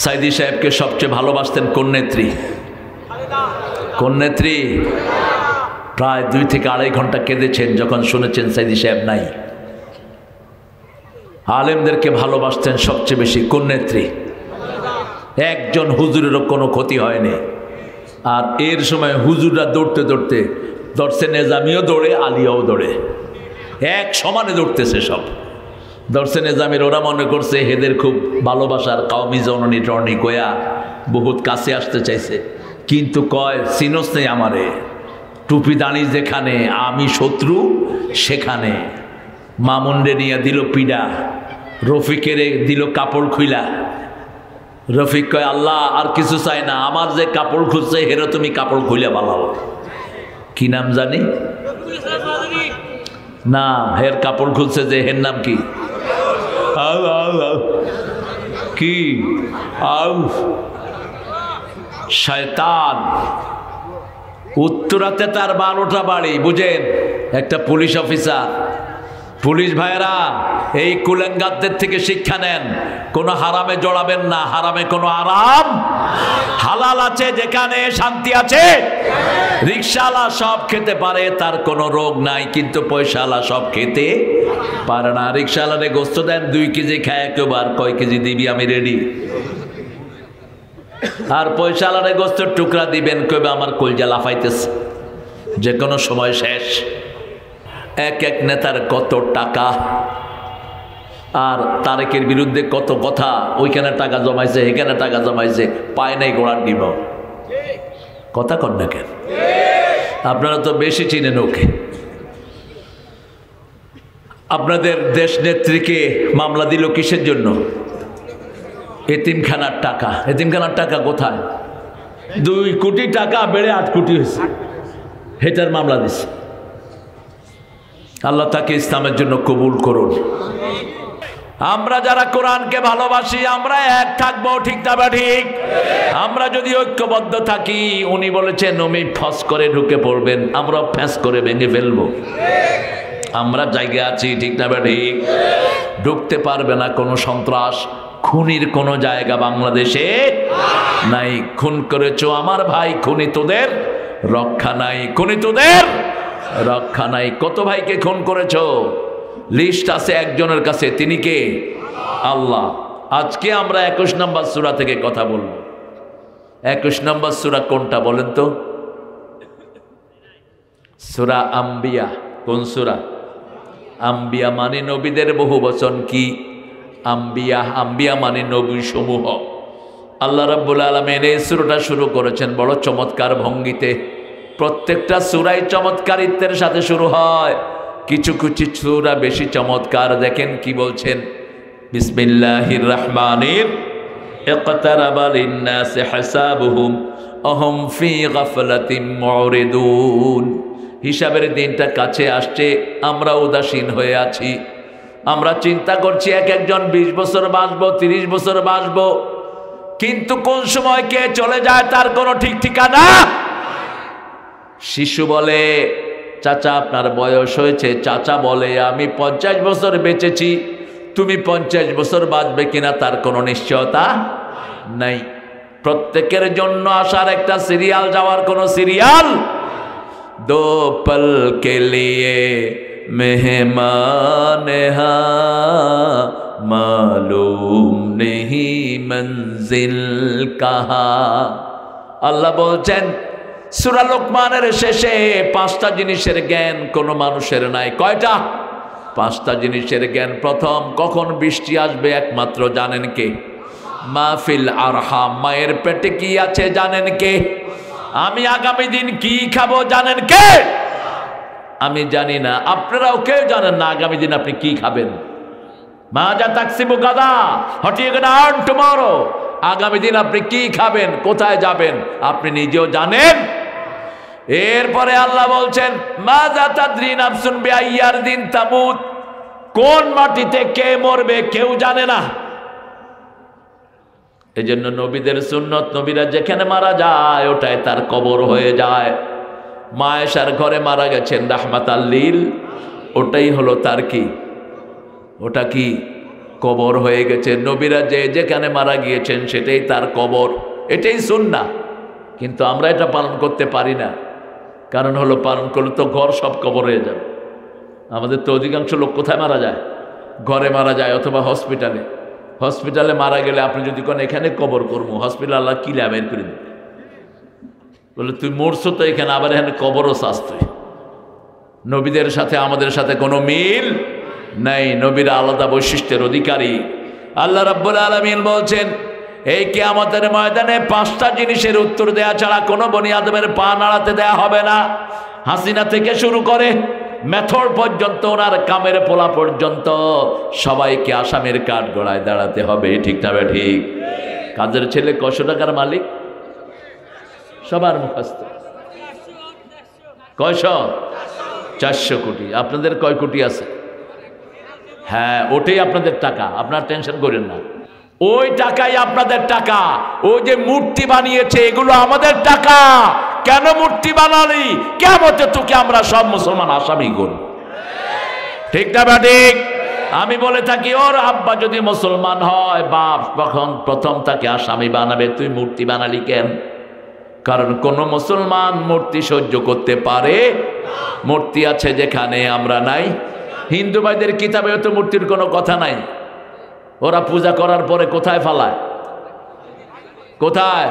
সাইদি সাহেবকে সবচেয়ে ভালোবাসতেন কোন নেত্রী? কোন নেত্রী? প্রায় 2 থেকে 2.5 ঘন্টা কেঁদেছেন যখন শুনেছেন সাইদি সাহেব নাই। আলেমদেরকে ভালোবাসতেন সবচেয়ে বেশি কোন নেত্রী? একজন হুজুরেরও কোনো ক্ষতি হয়নি। আর এর সময় হুজুররা দৌড়তে দৌড়তে দর্শে নেজামিও দৌড়ে, আলিয়াও দৌড়ে, এক সমানে দৌড়তেছে সব। দর্শে নেজামির ওরা মনে করছে হেদের খুব ভালোবাসার কাউমি জননী টর্নি কয়া বহুত কাছে আসতে চাইছে, কিন্তু কয় সিনোস নেই আমারে, টুপি দাঁড়ি যেখানে আমি শত্রু সেখানে। মামুনরে নিয়ে দিল পিডা, রফিকেরে দিল কাপড় খুইলা। রফিক কয় আল্লাহ আর কিছু চাই না, আমার যে কাপড় খুঁজছে হেরো তুমি কাপড় খুইলা বালাও। কি নাম জানি না, হের কাপড় খুলছে যে হের নাম কি? কি শয়তান। উত্তরাতে তার 12টা বাড়ি, বুঝেন? একটা পুলিশ অফিসার। পুলিশ ভাইয়েরা এই কুলেঙ্গারদের থেকে শিক্ষা নেন, কোনো হারামে জড়াবেন না। হারামে কোনো আরাম, হালাল আছে যেখানে শান্তি আছে। রিকশাওয়ালা সব খেতে পারে, তার কোনো রোগ নাই, কিন্তু পয়সাওয়ালা সব খেতে পারে না। রিকশাওয়ালারে গোস্ত দেন 2 কেজি, খায় একবার কয় কেজি দিবি আমি রেডি। আর পয়সাওয়ালারে গোস্তের টুকরা দিবেন, কইবে আমার কলজা লাফাইতেছে, যে কোনো সময় শেষ। এক এক নেতার কত টাকা, আর তারেকের বিরুদ্ধে কত কথা, ওইখানে টাকা জমাইছে, এখানে টাকা জমাইছে, পায় নাই গোড়ার ডিম। কথা কন না কেন? আপনারা তো বেশি চিনেন ওকে। আপনাদের দেশ নেত্রীকে মামলা দিল কিসের জন্য? এতিমখানার টাকা। এতিমখানার টাকা কোথায়? 2 কোটি টাকা বেড়ে 8 কোটি হয়েছে, হেটার মামলা দিছে। আল্লাহ তাকে ইসলামের জন্য কবুল করুন। আমরা যারা কোরআনকে ভালোবাসি আমরা এক থাকবো, ঠিক না বা ঠিক? আমরা যদি ঐক্যবদ্ধ থাকি, উনি বলেছেন উনি ফস করে ঢুকে পড়বেন, আমরা ফ্যাস করে ভেঙে ফেলবো। আমরা জায়গা আছি, ঠিক না বা ঠিক? ঢুকতে পারবে না কোনো সন্ত্রাস, খুনির কোনো জায়গা বাংলাদেশে নাই। খুন করেছো আমার ভাই, খুনি তোদের রক্ষা নাই, খুনি তোদের রক্ষা নাই। কত ভাইকে খুন করেছো? লিস্ট আছে একজনের কাছে, তিনি কে? আল্লাহ। আজকে আমরা 21 নম্বর সূরা থেকে কথা বলবো। 21 নম্বর সূরা কোনটা বলেন তো? সূরা আম্বিয়া। কোন সূরা? আম্বিয়া মানে নবীদের বহু বচন। কি আম্বিয়া? আম্বিয়া মানে নবী সমূহ। আল্লাহ রাব্বুল আলামিন এই সূরাটা শুরু করেছেন বড় চমৎকার ভঙ্গিতে। প্রত্যেকটা সূরাই চমৎকারিত্বের সাথে শুরু হয়, কিছু কিছু সূরা বেশি চমৎকার। দেখেন কি বলছেন, বিসমিল্লাহির রহমানির ইকতারাবা লিন-নাসি হিসাবুহুম আহুম ফি গাফলাতিন মুরিদুন। হিসাবের দিনটা কাছে আসছে, আমরা উদাসীন হয়ে আছি। আমরা চিন্তা করছি এক একজন 20 বছর বাঁচবো, 30 বছর বাঁচবো, কিন্তু কোন সময় কে চলে যায় তার কোনো ঠিক ঠিকানা। শিশু বলে চাচা আপনার বয়স হয়েছে, চাচা বলে আমি 50 বছর বেঁচেছি, তুমি 50 বছর বাঁচবে কিনা তার কোনো নিশ্চয়তা নাই। প্রত্যেকের জন্য আসার একটা সিরিয়াল, যাওয়ার কোনো সিরিয়াল। দো পল কে লিয়ে মেহমান হা মালুম নেহি মঞ্জিল কাহা। আল্লাহ বলছেন সূরা লোকমানের শেষে 5টা জিনিসের জ্ঞান কোনো মানুষের নাই। কয়টা? 5টা জিনিসের জ্ঞান। প্রথম, কখন বৃষ্টি আসবে একমাত্র জানেন কে? মাহফিল আরহাম, মায়ের পেটে কি আছে জানেন কে? আমি আগামী দিন কি খাবো জানেন কে? আমি জানি না, আপনারাও কেউ জানেন না আগামী দিন আপনি কি খাবেন। মাজা তাকসিবু গাদা, what you gonna earn tomorrow. আগামী দিন আপনি কি খাবেন, কোথায় যাবেন আপনি নিজেও জানেন। এরপরে আল্লাহ বলছেন মাজা তাদরি নাফসুন বিআইয়ার দিন তামুত, কোন মাটিতে কে মরবে কেউ জানে না। এজন্য নবীদের সুন্নত, নবীরা যেখানে মারা যায় ওটাই তার কবর হয়ে যায়। মা আয়েশার ঘরে মারা গেছেন রাহমাতাল লিল, ওটাই হলো তার কি? ওটা কি? কবর হয়ে গেছে। নবীরা যে যেখানে মারা গিয়েছেন সেটাই তার কবর, এটাই সুন্নাহ। কিন্তু আমরা এটা পালন করতে পারি না। কারণ হলো, পালন করলে তো ঘর সব কবর হয়ে যাবে। আমাদের তো অধিকাংশ লোক কোথায় মারা যায়? ঘরে মারা যায় অথবা হসপিটালে। হসপিটালে মারা গেলে আপনি যদি কোন এখানে কবর করবো, হসপিটাল আল্লাহ কিলা বের করে দেবে, বলে তুই মরছো তো এখানে, আবার এখানে কবরও শাস্তি। নবীদের সাথে আমাদের সাথে কোনো মিল নাই। নবীরা আলাদা বৈশিষ্ট্যের অধিকারী। আল্লাহ রাব্বুল আলামিন বলছেন, এই কিয়ামতের ময়দানে 5টা জিনিসের উত্তর দেয়া ছাড়া কোনো বনি আদমের পা নাড়াতে দেয়া হবে না। হাসিনা থেকে শুরু করে মেথর পর্যন্ত, ওনার কামের পোলা পর্যন্ত সবাইকে আসামের কাঠ গড়ায় দাঁড়াতে হবে। ঠিক না ঠিক? কাজের ছেলে কয়শো টাকার মালিক সবার মুখস্থ। কয়শো? 400 কোটি। আপনাদের কয় কোটি আছে? হ্যাঁ, ওটাই আপনাদের টাকা, আপনার টেনশন করেন না। ওই টাকাই আপনাদের টাকা। ওই যে মূর্তি বানিয়েছে, এগুলো আমাদের টাকা। কেন মূর্তি বানালি? কিয়ামতে তোকে আমরা সব মুসলমান আসামি করব। ঠিক না ঠিক? আমি বলে থাকি, ওর আব্বা যদি মুসলমান হয়, বাপ তখন প্রথম তাকে আসামি বানাবে। তুই মূর্তি বানালি কেন? কারণ কোন মুসলমান মূর্তি সহ্য করতে পারে? মূর্তি আছে যেখানে আমরা নাই। হিন্দু ভাইদের কিতাবেও তো মূর্তির কোনো কথা নাই। ওরা পূজা করার পরে কোথায় ফালায়? কোথায়?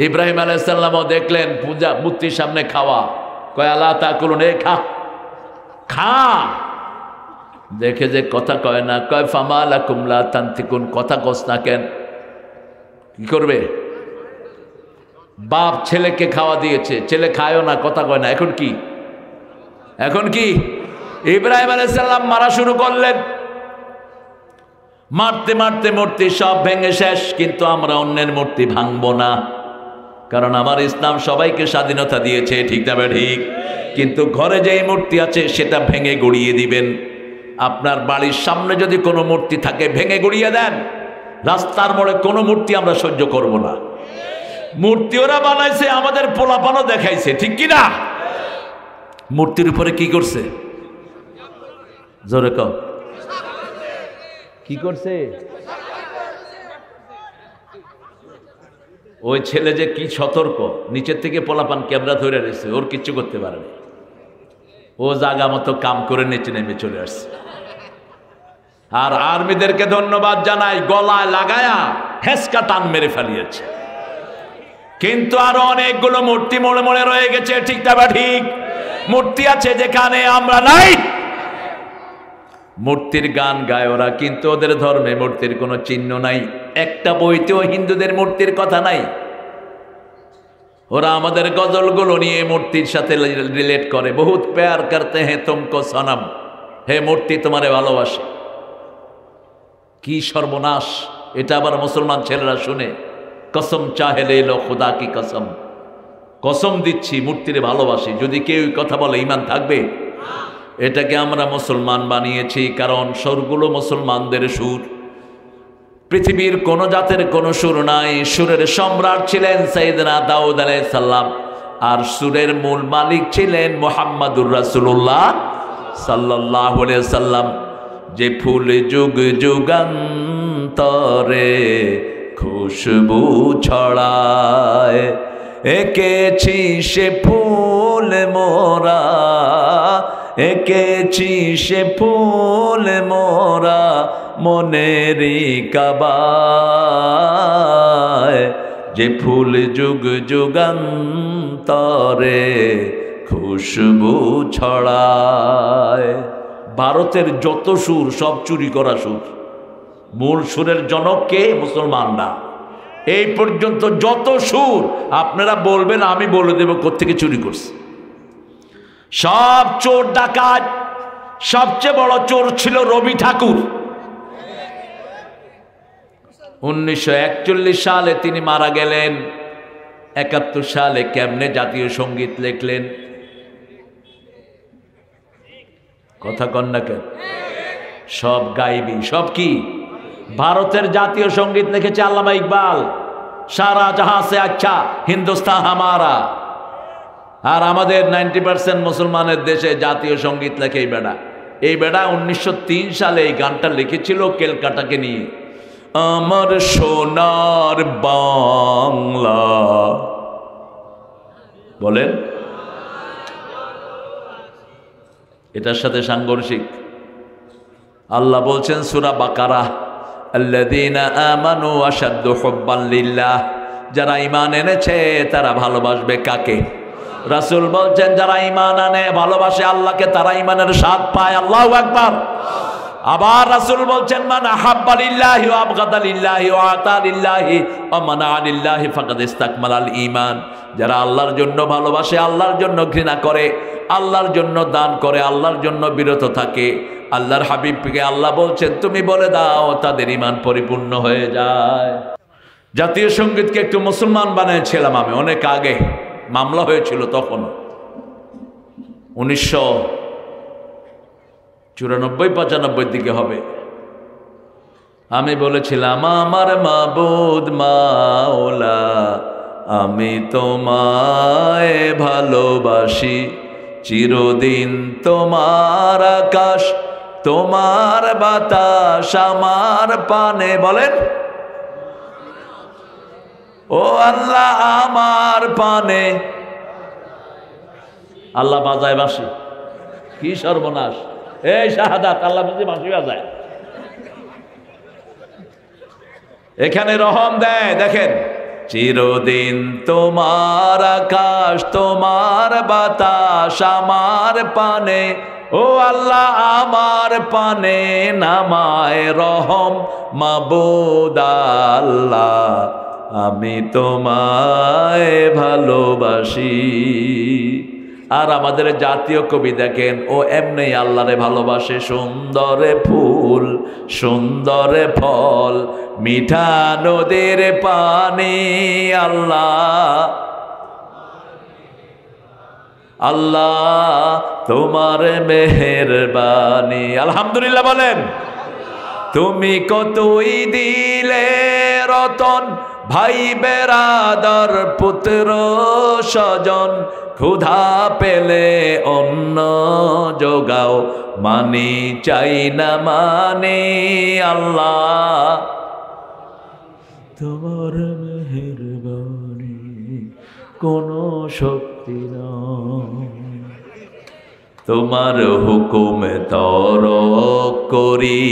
ইব্রাহিম আলাইহিস সালামও দেখলেন পূজা মূর্তির সামনে খাওয়া, কয় আলা তাকুলুন, এ খা খা। দেখে যে কথা কয় না, কয় ফামা লাকুম লা তানতিকুন, কথা কস না কেন? কি করবে? বাপ ছেলেকে খাওয়া দিয়েছে, ছেলে খায়ও না, কথা কয় না। এখন কি? এখন কি? ইব্রাহিম আলাইহিস সালাম মারা শুরু করলেন। মারতে মারতে মূর্তি সব ভেঙে শেষ। কিন্তু আমরা অন্যের মূর্তি ভাঙবো না, কারণ আমার ইসলাম সবাইকে স্বাধীনতা দিয়েছে। ঠিক না ঠিক? কিন্তু ঘরে যে মূর্তি আছে সেটা ভেঙে গড়িয়ে দিবেন। আপনার বাড়ির সামনে যদি কোনো মূর্তি থাকে, ভেঙে গড়িয়ে দেন। রাস্তার মোড়ে কোনো মূর্তি আমরা সহ্য করব না। মূর্তি ওরা বানাইছে, আমাদের পোলাপানও দেখাইছে। ঠিক কি না? মূর্তির উপরে কি করছে? জোরে কও, কি করছে? ওই ছেলে যে কি সতর্ক, নিচের থেকে পোলাপান ক্যামেরা ধরে রয়েছে, ওর কিচ্ছু করতে পারেনি। ও জায়গা মতো কাম করে নিচে নেমে চলে আসছে। আর আর্মিদেরকে ধন্যবাদ জানাই, গলায় লাগায়া হেসকা টান মেরে ফেলিয়েছে। কিন্তু আরো অনেকগুলো মূর্তি মোড়ে মোড়ে রয়ে গেছে। ঠিক না ঠিক? মূর্তি আছে যেখানে আমরা নাই। মূর্তির গান গায় ওরা, কিন্তু ওদের ধর্মে মূর্তির কোনো চিহ্ন নাই। একটা বইতেও হিন্দুদের মূর্তির কথা নাই। ওরা আমাদের গজলগুলো নিয়ে মূর্তির সাথে রিলেট করে। বহুত প্যার করতে হ্যাঁ তুমকো সনম, হে মূর্তি তোমারে ভালোবাসে। কি সর্বনাশ! এটা আবার মুসলমান ছেলেরা শুনে, কসম চাহে লে লো খুদা কি কসম, কসম দিচ্ছি মূর্তিরে ভালোবাসি। যদি কেউ কথা বলে ঈমান থাকবে? এটাকে আমরা মুসলমান বানিয়েছি, কারণ সুরগুলো মুসলমানদের সুর। পৃথিবীর কোন জাতের কোনো সুর নাই। সুরের সম্রাট ছিলেন সাইয়েদনা দাউদ আলাইহিস সালাম, আর সুরের মূল মালিক ছিলেন মুহাম্মাদুর রাসূলুল্লাহ সাল্লাল্লাহু আলাইহি সাল্লাম। যে ফুল যুগ যুগান্তরে খুশবু ছড়ায়, এঁকেছি সে ফুল মোরা, এঁকেছি সে ফুল মোরা মনেরি কাবায়। যে ফুল যুগ যুগান্তরে খুশবু ছড়ায়। ভারতের যত সুর সব চুরি করা সুর। মূল সুরের জনককে মুসলমানরা। এই পর্যন্ত যত সুর আপনারা বলবেন, আমি বলে দেব কোত্থেকে চুরি করছে। সব চোর ডাকাত। সবচেয়ে বড় চোর ছিল রবি ঠাকুর। 1941 সালে তিনি মারা গেলেন। 71 সালে কেমনে জাতীয় সঙ্গীত লিখলেন? কথা কন না কেন? সব গাইবি। সব কি? ভারতের জাতীয় সঙ্গীত লিখেছে আল্লামা ইকবাল, সারা জাহাঁ সে আচ্ছা হিন্দুস্তান হামারা। আর আমাদের 90% মুসলমানের দেশে জাতীয় সঙ্গীত লেখেই বেড়া। এই বেটা 1903 সালে এই গানটা লিখেছিল ক্যালকাটাকে নিয়ে। আমার সোনার বাংলা, বলেন এটার সাথে সাংঘর্ষিক। আল্লাহ বলছেন সূরা বাকারা, আল্লাযীনা আমানু আশাদ্দু হুব্বান লিল্লাহ, যারা ঈমান এনেছে তারা ভালোবাসবে কাকে? রাসূল বলছেন যারা ঈমান আনে ভালোবাসে আল্লাহকে তারা ঈমানের স্বাদ পায়। আল্লাহু আকবার। আবার রাসূল বলছেন মান আহাব্বা লিল্লাহি ওয়া আবগাদা লিল্লাহি ওয়া আতা লিল্লাহি ওয়া মানা লিল্লাহি ফাকাদ ইসতাকমালাল ঈমান, যারা আল্লাহর জন্য ভালোবাসে, আল্লাহর জন্য ঘৃণা করে, আল্লাহর জন্য দান করে, আল্লাহর জন্য বিরত থাকে, আল্লাহর হাবিবকে আল্লাহ বলছেন তুমি বলে দাও তাদের ঈমান পরিপূর্ণ হয়ে যায়। জাতীয় সঙ্গীতকে একটু মুসলমান বানিয়েছিলাম আমি অনেক আগে, মামলা হয়েছিল তখন 1994-95 দিকে হবে। আমি বলেছিলাম আমার মাবুদ মাওলা আমি তোমায় ভালোবাসি, চিরদিন তোমার আকাশ তোমার বাতাস আমার পানে, বলেন ও আল্লাহ আমার পানে। আল্লাহ বাজায় বাঁশি, কি সর্বনাশ! এই শাহাদাত, আল্লাহ বুঝি বাঁশি বাজায়, এখানে রহম দেয়। দেখেন চিরদিন তোমার আকাশ তোমার বাতাস আমার পানে, ও আল্লাহ আমার পানে নামায় রহম মাবুদ আল্লাহ আমি তোমায় ভালোবাসি। আর আমাদের জাতীয় কবি দেখেন ও এমনি আল্লাহরে ভালোবাসে, সুন্দরে ফুল সুন্দরে ফল মিঠা নদীর পানি, আল্লাহ আল্লাহ তোমার মেহেরবানি। আলহামদুলিল্লাহ বলেন। তুমি কতই দিলে রতন ভাই বেরাদার পুত্র স্বজন, ক্ষুধা পেলে অন্ন যোগাও মানি চাই না মানি, আল্লাহ তোমার মেহেরবানি কোনো শক্তি নয়, তোমার হুকুমে তরক করি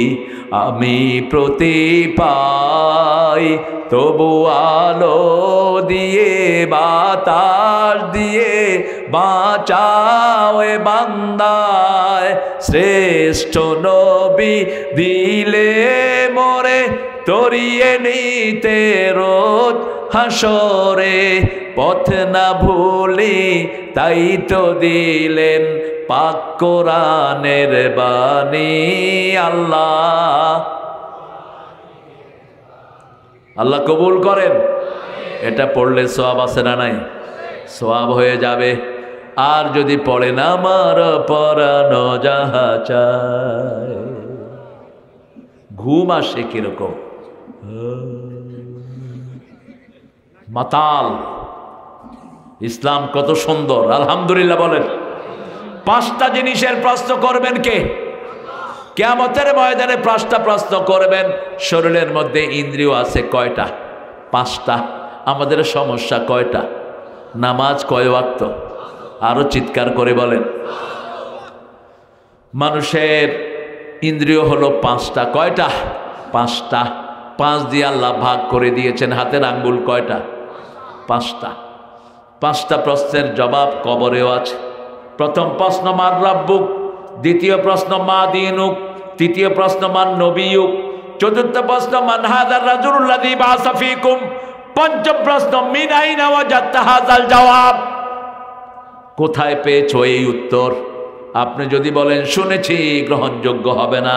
আমি প্রতি পাই, তবু আলো দিয়ে বাতাস দিয়ে বাঁচাও এ বান্দায়, শ্রেষ্ঠ নবী দিলে মোরে তরিয়ে নিতে রোজ হাসরে, পথ না ভুলি তাই তো দিলেন পাক কোরআনের বাণী, আল্লাহ আল্লাহ কবুল করেন। এটা পড়লে সওয়াব আছে না নাই? সওয়াব হয়ে যাবে। আর যদি পড়েন আমার পরানো যাহা চায়, ঘুম আসে কিরকম মাতাল। ইসলাম কত সুন্দর, আলহামদুলিল্লাহ বলেন। 5টা জিনিসের প্রশ্ন করবেন কে? কিয়ামতের ময়দানে 5টা প্রশ্ন করবেন। শরীরের মধ্যে ইন্দ্রিয় আছে কয়টা? 5টা। আমাদের সমস্যা কয়টা? নামাজ কয় ওয়াক্ত? আরো চিৎকার করে বলেন। মানুষের ইন্দ্রিয় হলো 5টা। কয়টা? 5টা। 5 দিয়ে আল্লাহ ভাগ করে দিয়েছেন। হাতের আঙ্গুল কয়টা? 5টা। 5টা প্রশ্নের জবাব কবরেও আছে। প্রথম প্রশ্ন মান রাব্বুক, দ্বিতীয় প্রশ্ন মা দীনুক, তৃতীয় প্রশ্ন মান নবিয়ুক, চতুর্থ প্রশ্ন মান হাযার রাজুলুল্লাযী বা'আসা ফীকুম, পঞ্চম প্রশ্ন মিন আইনা ওয়াজাদতা হাযাল জওয়াব, কোথায় পেয়েছো এই উত্তর? আপনি যদি বলেন শুনেছি, গ্রহণযোগ্য হবে না।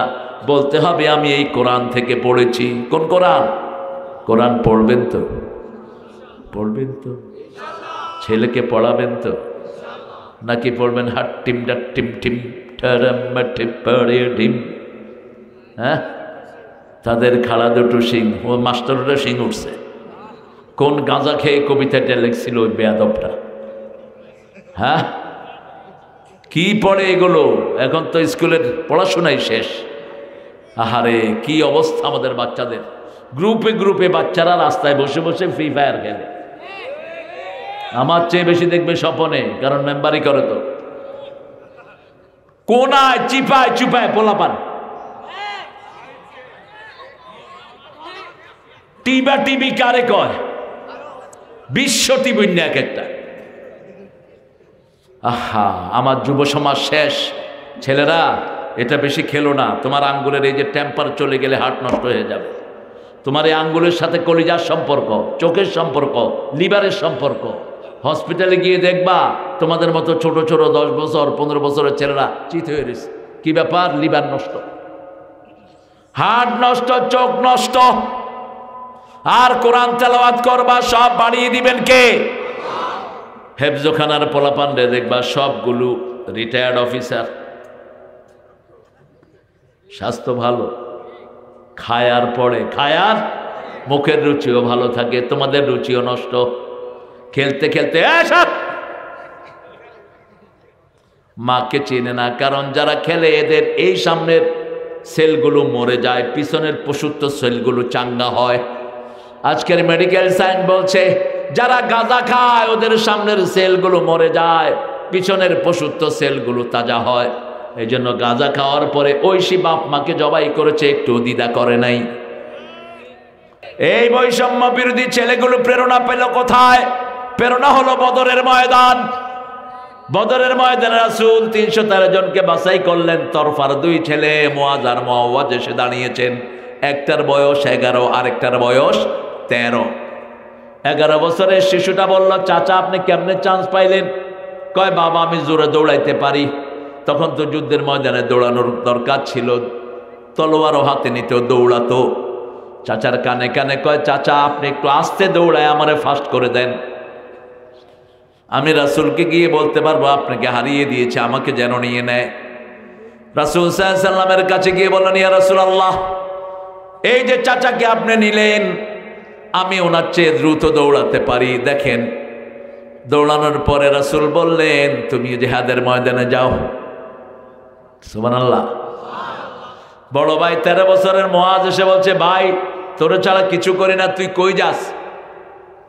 বলতে হবে আমি এই কোরআন থেকে পড়েছি। কোন কোরআন? কোরআন পড়বেন তো? পড়বেন তো? ছেলেকে পড়াবেন তো? নাকি পড়বেন হাট টিম ডাট টিম টিম টিম? হ্যাঁ, তাদের খাড়া দুটো শিং, ও মাস্টাররা শিং উঠছে। কোন গাঁজা খেয়ে কবিতাটা লিখছিল ওই বেয়াদবটা? হ্যাঁ, কি পড়ে এগুলো? এখন তো স্কুলের পড়াশোনাই শেষ। আহারে কি অবস্থা আমাদের বাচ্চাদের! গ্রুপে গ্রুপে বাচ্চারা রাস্তায় বসে বসে ফ্রি ফায়ার খেলে। আমার চেয়ে বেশি দেখবে স্বপনে, কারণ মেম্বারি করে তো। কোনায় চিপায় চুপায় পোলাপান। টিবা টিভি কারে কয়? বিশ্ব টিভি এক একটা। আহা, আমার যুব সমাজ শেষ। ছেলেরা এটা বেশি খেলো না, তোমার আঙ্গুলের এই যে টেম্পার চলে গেলে হার্ট নষ্ট হয়ে যাবে। তোমার এই আঙ্গুলের সাথে কলিজার সম্পর্ক, চোখের সম্পর্ক, লিভারের সম্পর্ক। হসপিটালে গিয়ে দেখবা তোমাদের মতো ছোট ছোট 10 বছর 15 বছরের ছেলেরা চিত হয়ে রয়েছে। কি ব্যাপার? লিভার নষ্ট, হার্ট নষ্ট, চোখ নষ্ট। আর কোরআন তেলাওয়াত করবা, সব বাড়িয়ে দিবেন কে? হেফজোখানার পোলাপান্ডে দেখবা সবগুলো রিটায়ার্ড অফিসার। স্বাস্থ্য ভালো, খায় আর পড়ে, খায় আর মুখের রুচিও ভালো থাকে, তোমাদের রুচিও নষ্ট। খেলতে খেলতে মাকে চেনে না, কারণ যারা খেলে এদের এই সামনের সেলগুলো মরে যায়, পিছনের পশুত্ব সেলগুলো চাঙ্গা হয়। আজকের মেডিকেল সায়েন্স বলছে যারা গাঁজা খায় ওদের সামনের সেলগুলো মরে যায়, পিছনের পশুত্ব সেলগুলো তাজা হয়। এই জন্য গাঁজা খাওয়ার পরে ঐশী বাপ মাকে জবাই করেছে, একটু দ্বিধা করে নাই। এই বৈষম্য বিরোধী ছেলেগুলো প্রেরণা পেল কোথায়? প্রেরণা হলো বদরের ময়দান। বদরের ময়দানে রাসূল 313 জনকে বাছাই করলেন। তরফার 2 ছেলে মুআজ আর মুআওয়াজ এসে দাঁড়িয়েছেন। একটার বয়স 11, আরেকটার বয়স 13। 11 বছরের শিশুটা বলল, চাচা আপনি কেমনে চান্স পাইলেন? কয়, বাবা আমি জোরে দৌড়াইতে পারি। তখন তো যুদ্ধের ময়দানে দৌড়ানোর দরকার ছিল, তলোয়ারও হাতে নিতেও দৌড়াতো। চাচার কানে কানে কয়, চাচা আপনি একটু আস্তে দৌড়ায় আমারে ফাস্ট করে দেন, আমি রাসূলকে গিয়ে বলতে পারবো আপনাকে হারিয়ে দিয়েছে, আমাকে যেন নিয়ে নেয়। রাসূল সাল্লাল্লাহু আলাইহি ওয়াসাল্লামের কাছে গিয়ে বললেন, ইয়া রাসূলুল্লাহ, এই যে চাচাকে আপনি নিলেন, আমি ওনার চেয়ে দ্রুত দৌড়াতে পারি। দেখেন, দৌড়ানোর পরে রাসূল বললেন, তুমি জিহাদের ময়দানে যাও। সুবহানাল্লাহ। বড় ভাই 13 বছরের মুআজ এসে বলছে, ভাই তোর ছাড়া কিছু করি না, তুই কই যাস?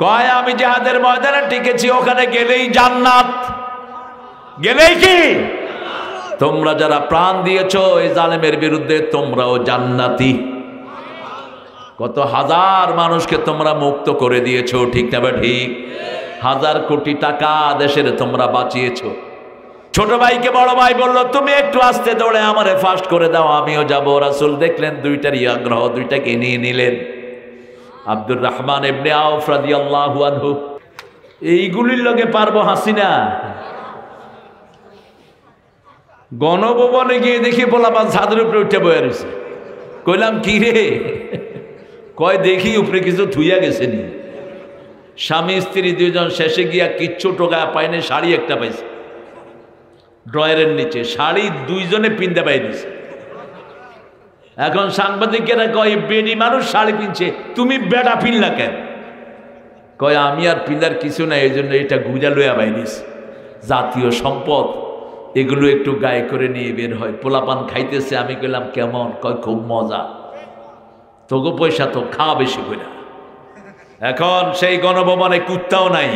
কয়, আমি জিহাদের ময়দানে টিকেছি, ওখানে গেলেই জান্নাত। গেলেই কি? তোমরা যারা প্রাণ দিয়েছো এই জালেমের বিরুদ্ধে, তোমরাও জান্নাতি। কত হাজার মানুষকে তোমরা মুক্ত করে দিয়েছো, ঠিক না ঠিক? হাজার কোটি টাকা দেশের তোমরা বাঁচিয়েছো। ছোট ভাইকে বড় ভাই বলল, তুমি একটু আস্তে দৌড়ে আমারে ফাস্ট করে দাও, আমিও যাব। রাসূল দেখলেন দুইটারই আগ্রহ, দুইটাকে নিয়ে নিলেন। আব্দুর রহমান ইবনে আউফ রাদিয়াল্লাহু আনহু, এইগুলির লগে পারবো হাসিনা? গণভবনে গিয়ে দেখি পোলাপান ছাদের উপরে উঠে বয়ে রয়েছে। কইলাম, কি রে? কয়, দেখি উপরে কিছু থুইয়া গেছে নি। স্বামী স্ত্রী 2 জন শেষে গিয়া কিচ্ছু টোকা পায়নি, শাড়ি একটা পাইছে ড্রয়ারের নিচে, শাড়ি 2 জনে পিনতে পাই দিছে। এখন সাংবাদিকেরা কয়, বেডি মানুষ শাড়ি পিনছে, তুমি বেটা পিনলা কেন? কয়, আমি আর পিলার কিছু নাই, এই জন্য এটা গুজা লইয়া বাইনিস। জাতীয় সম্পদ, এগুলো একটু গায়ে করে নিয়ে বের হয়। পোলাপান খাইতেছে, আমি কইলাম কেমন? কয়, খুব মজা। তোগো পয়সা তো, খাওয়া বেশি করে। এখন সেই গণভবনে কুত্তাও নাই,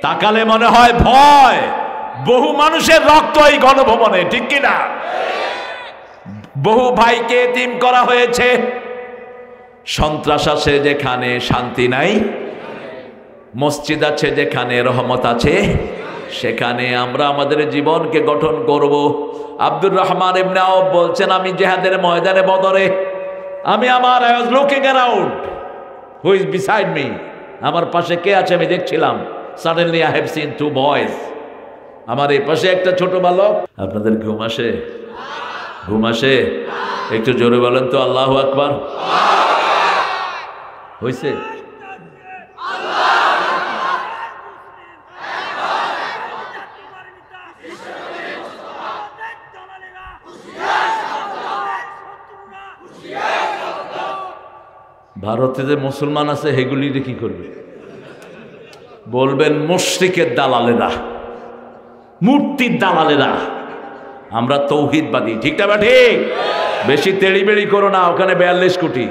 তাকালে মনে হয় ভয়। বহু মানুষের রক্ত এই গণভবনে, ঠিক কিনা? বহু ভাইকে এতিম করা হয়েছে। সন্ত্রাস আছে যেখানে শান্তি নাই, মসজিদ আছে যেখানে রহমত আছে, সেখানে আমরা আমাদের জীবনকে গঠন করব। আব্দুর রহমান ইবনে আউফ বলছেন, আমি জিহাদের ময়দানে বদরে, আমি আমার I was looking around, who is beside me, আমার পাশে কে আছে আমি দেখছিলাম। Suddenly I have seen 2 boys, আমার এই পাশে একটা ছোট বালক। আপনাদের ঘুম আসে? ঘুম আসে? একটু জোরে বলেন তো আল্লাহু আকবার। হইছে? ভারতে যে মুসলমান আছে সেগুলি কি করবে? বলবেন মুশরিকের দালালেরা। মূর্তির দালালেরা, আমরা তৌহিদবাদী। ঠিকটা বা ঠিক? বেশি তেড়িবেড়ি করো না, ওখানে 42 কোটি,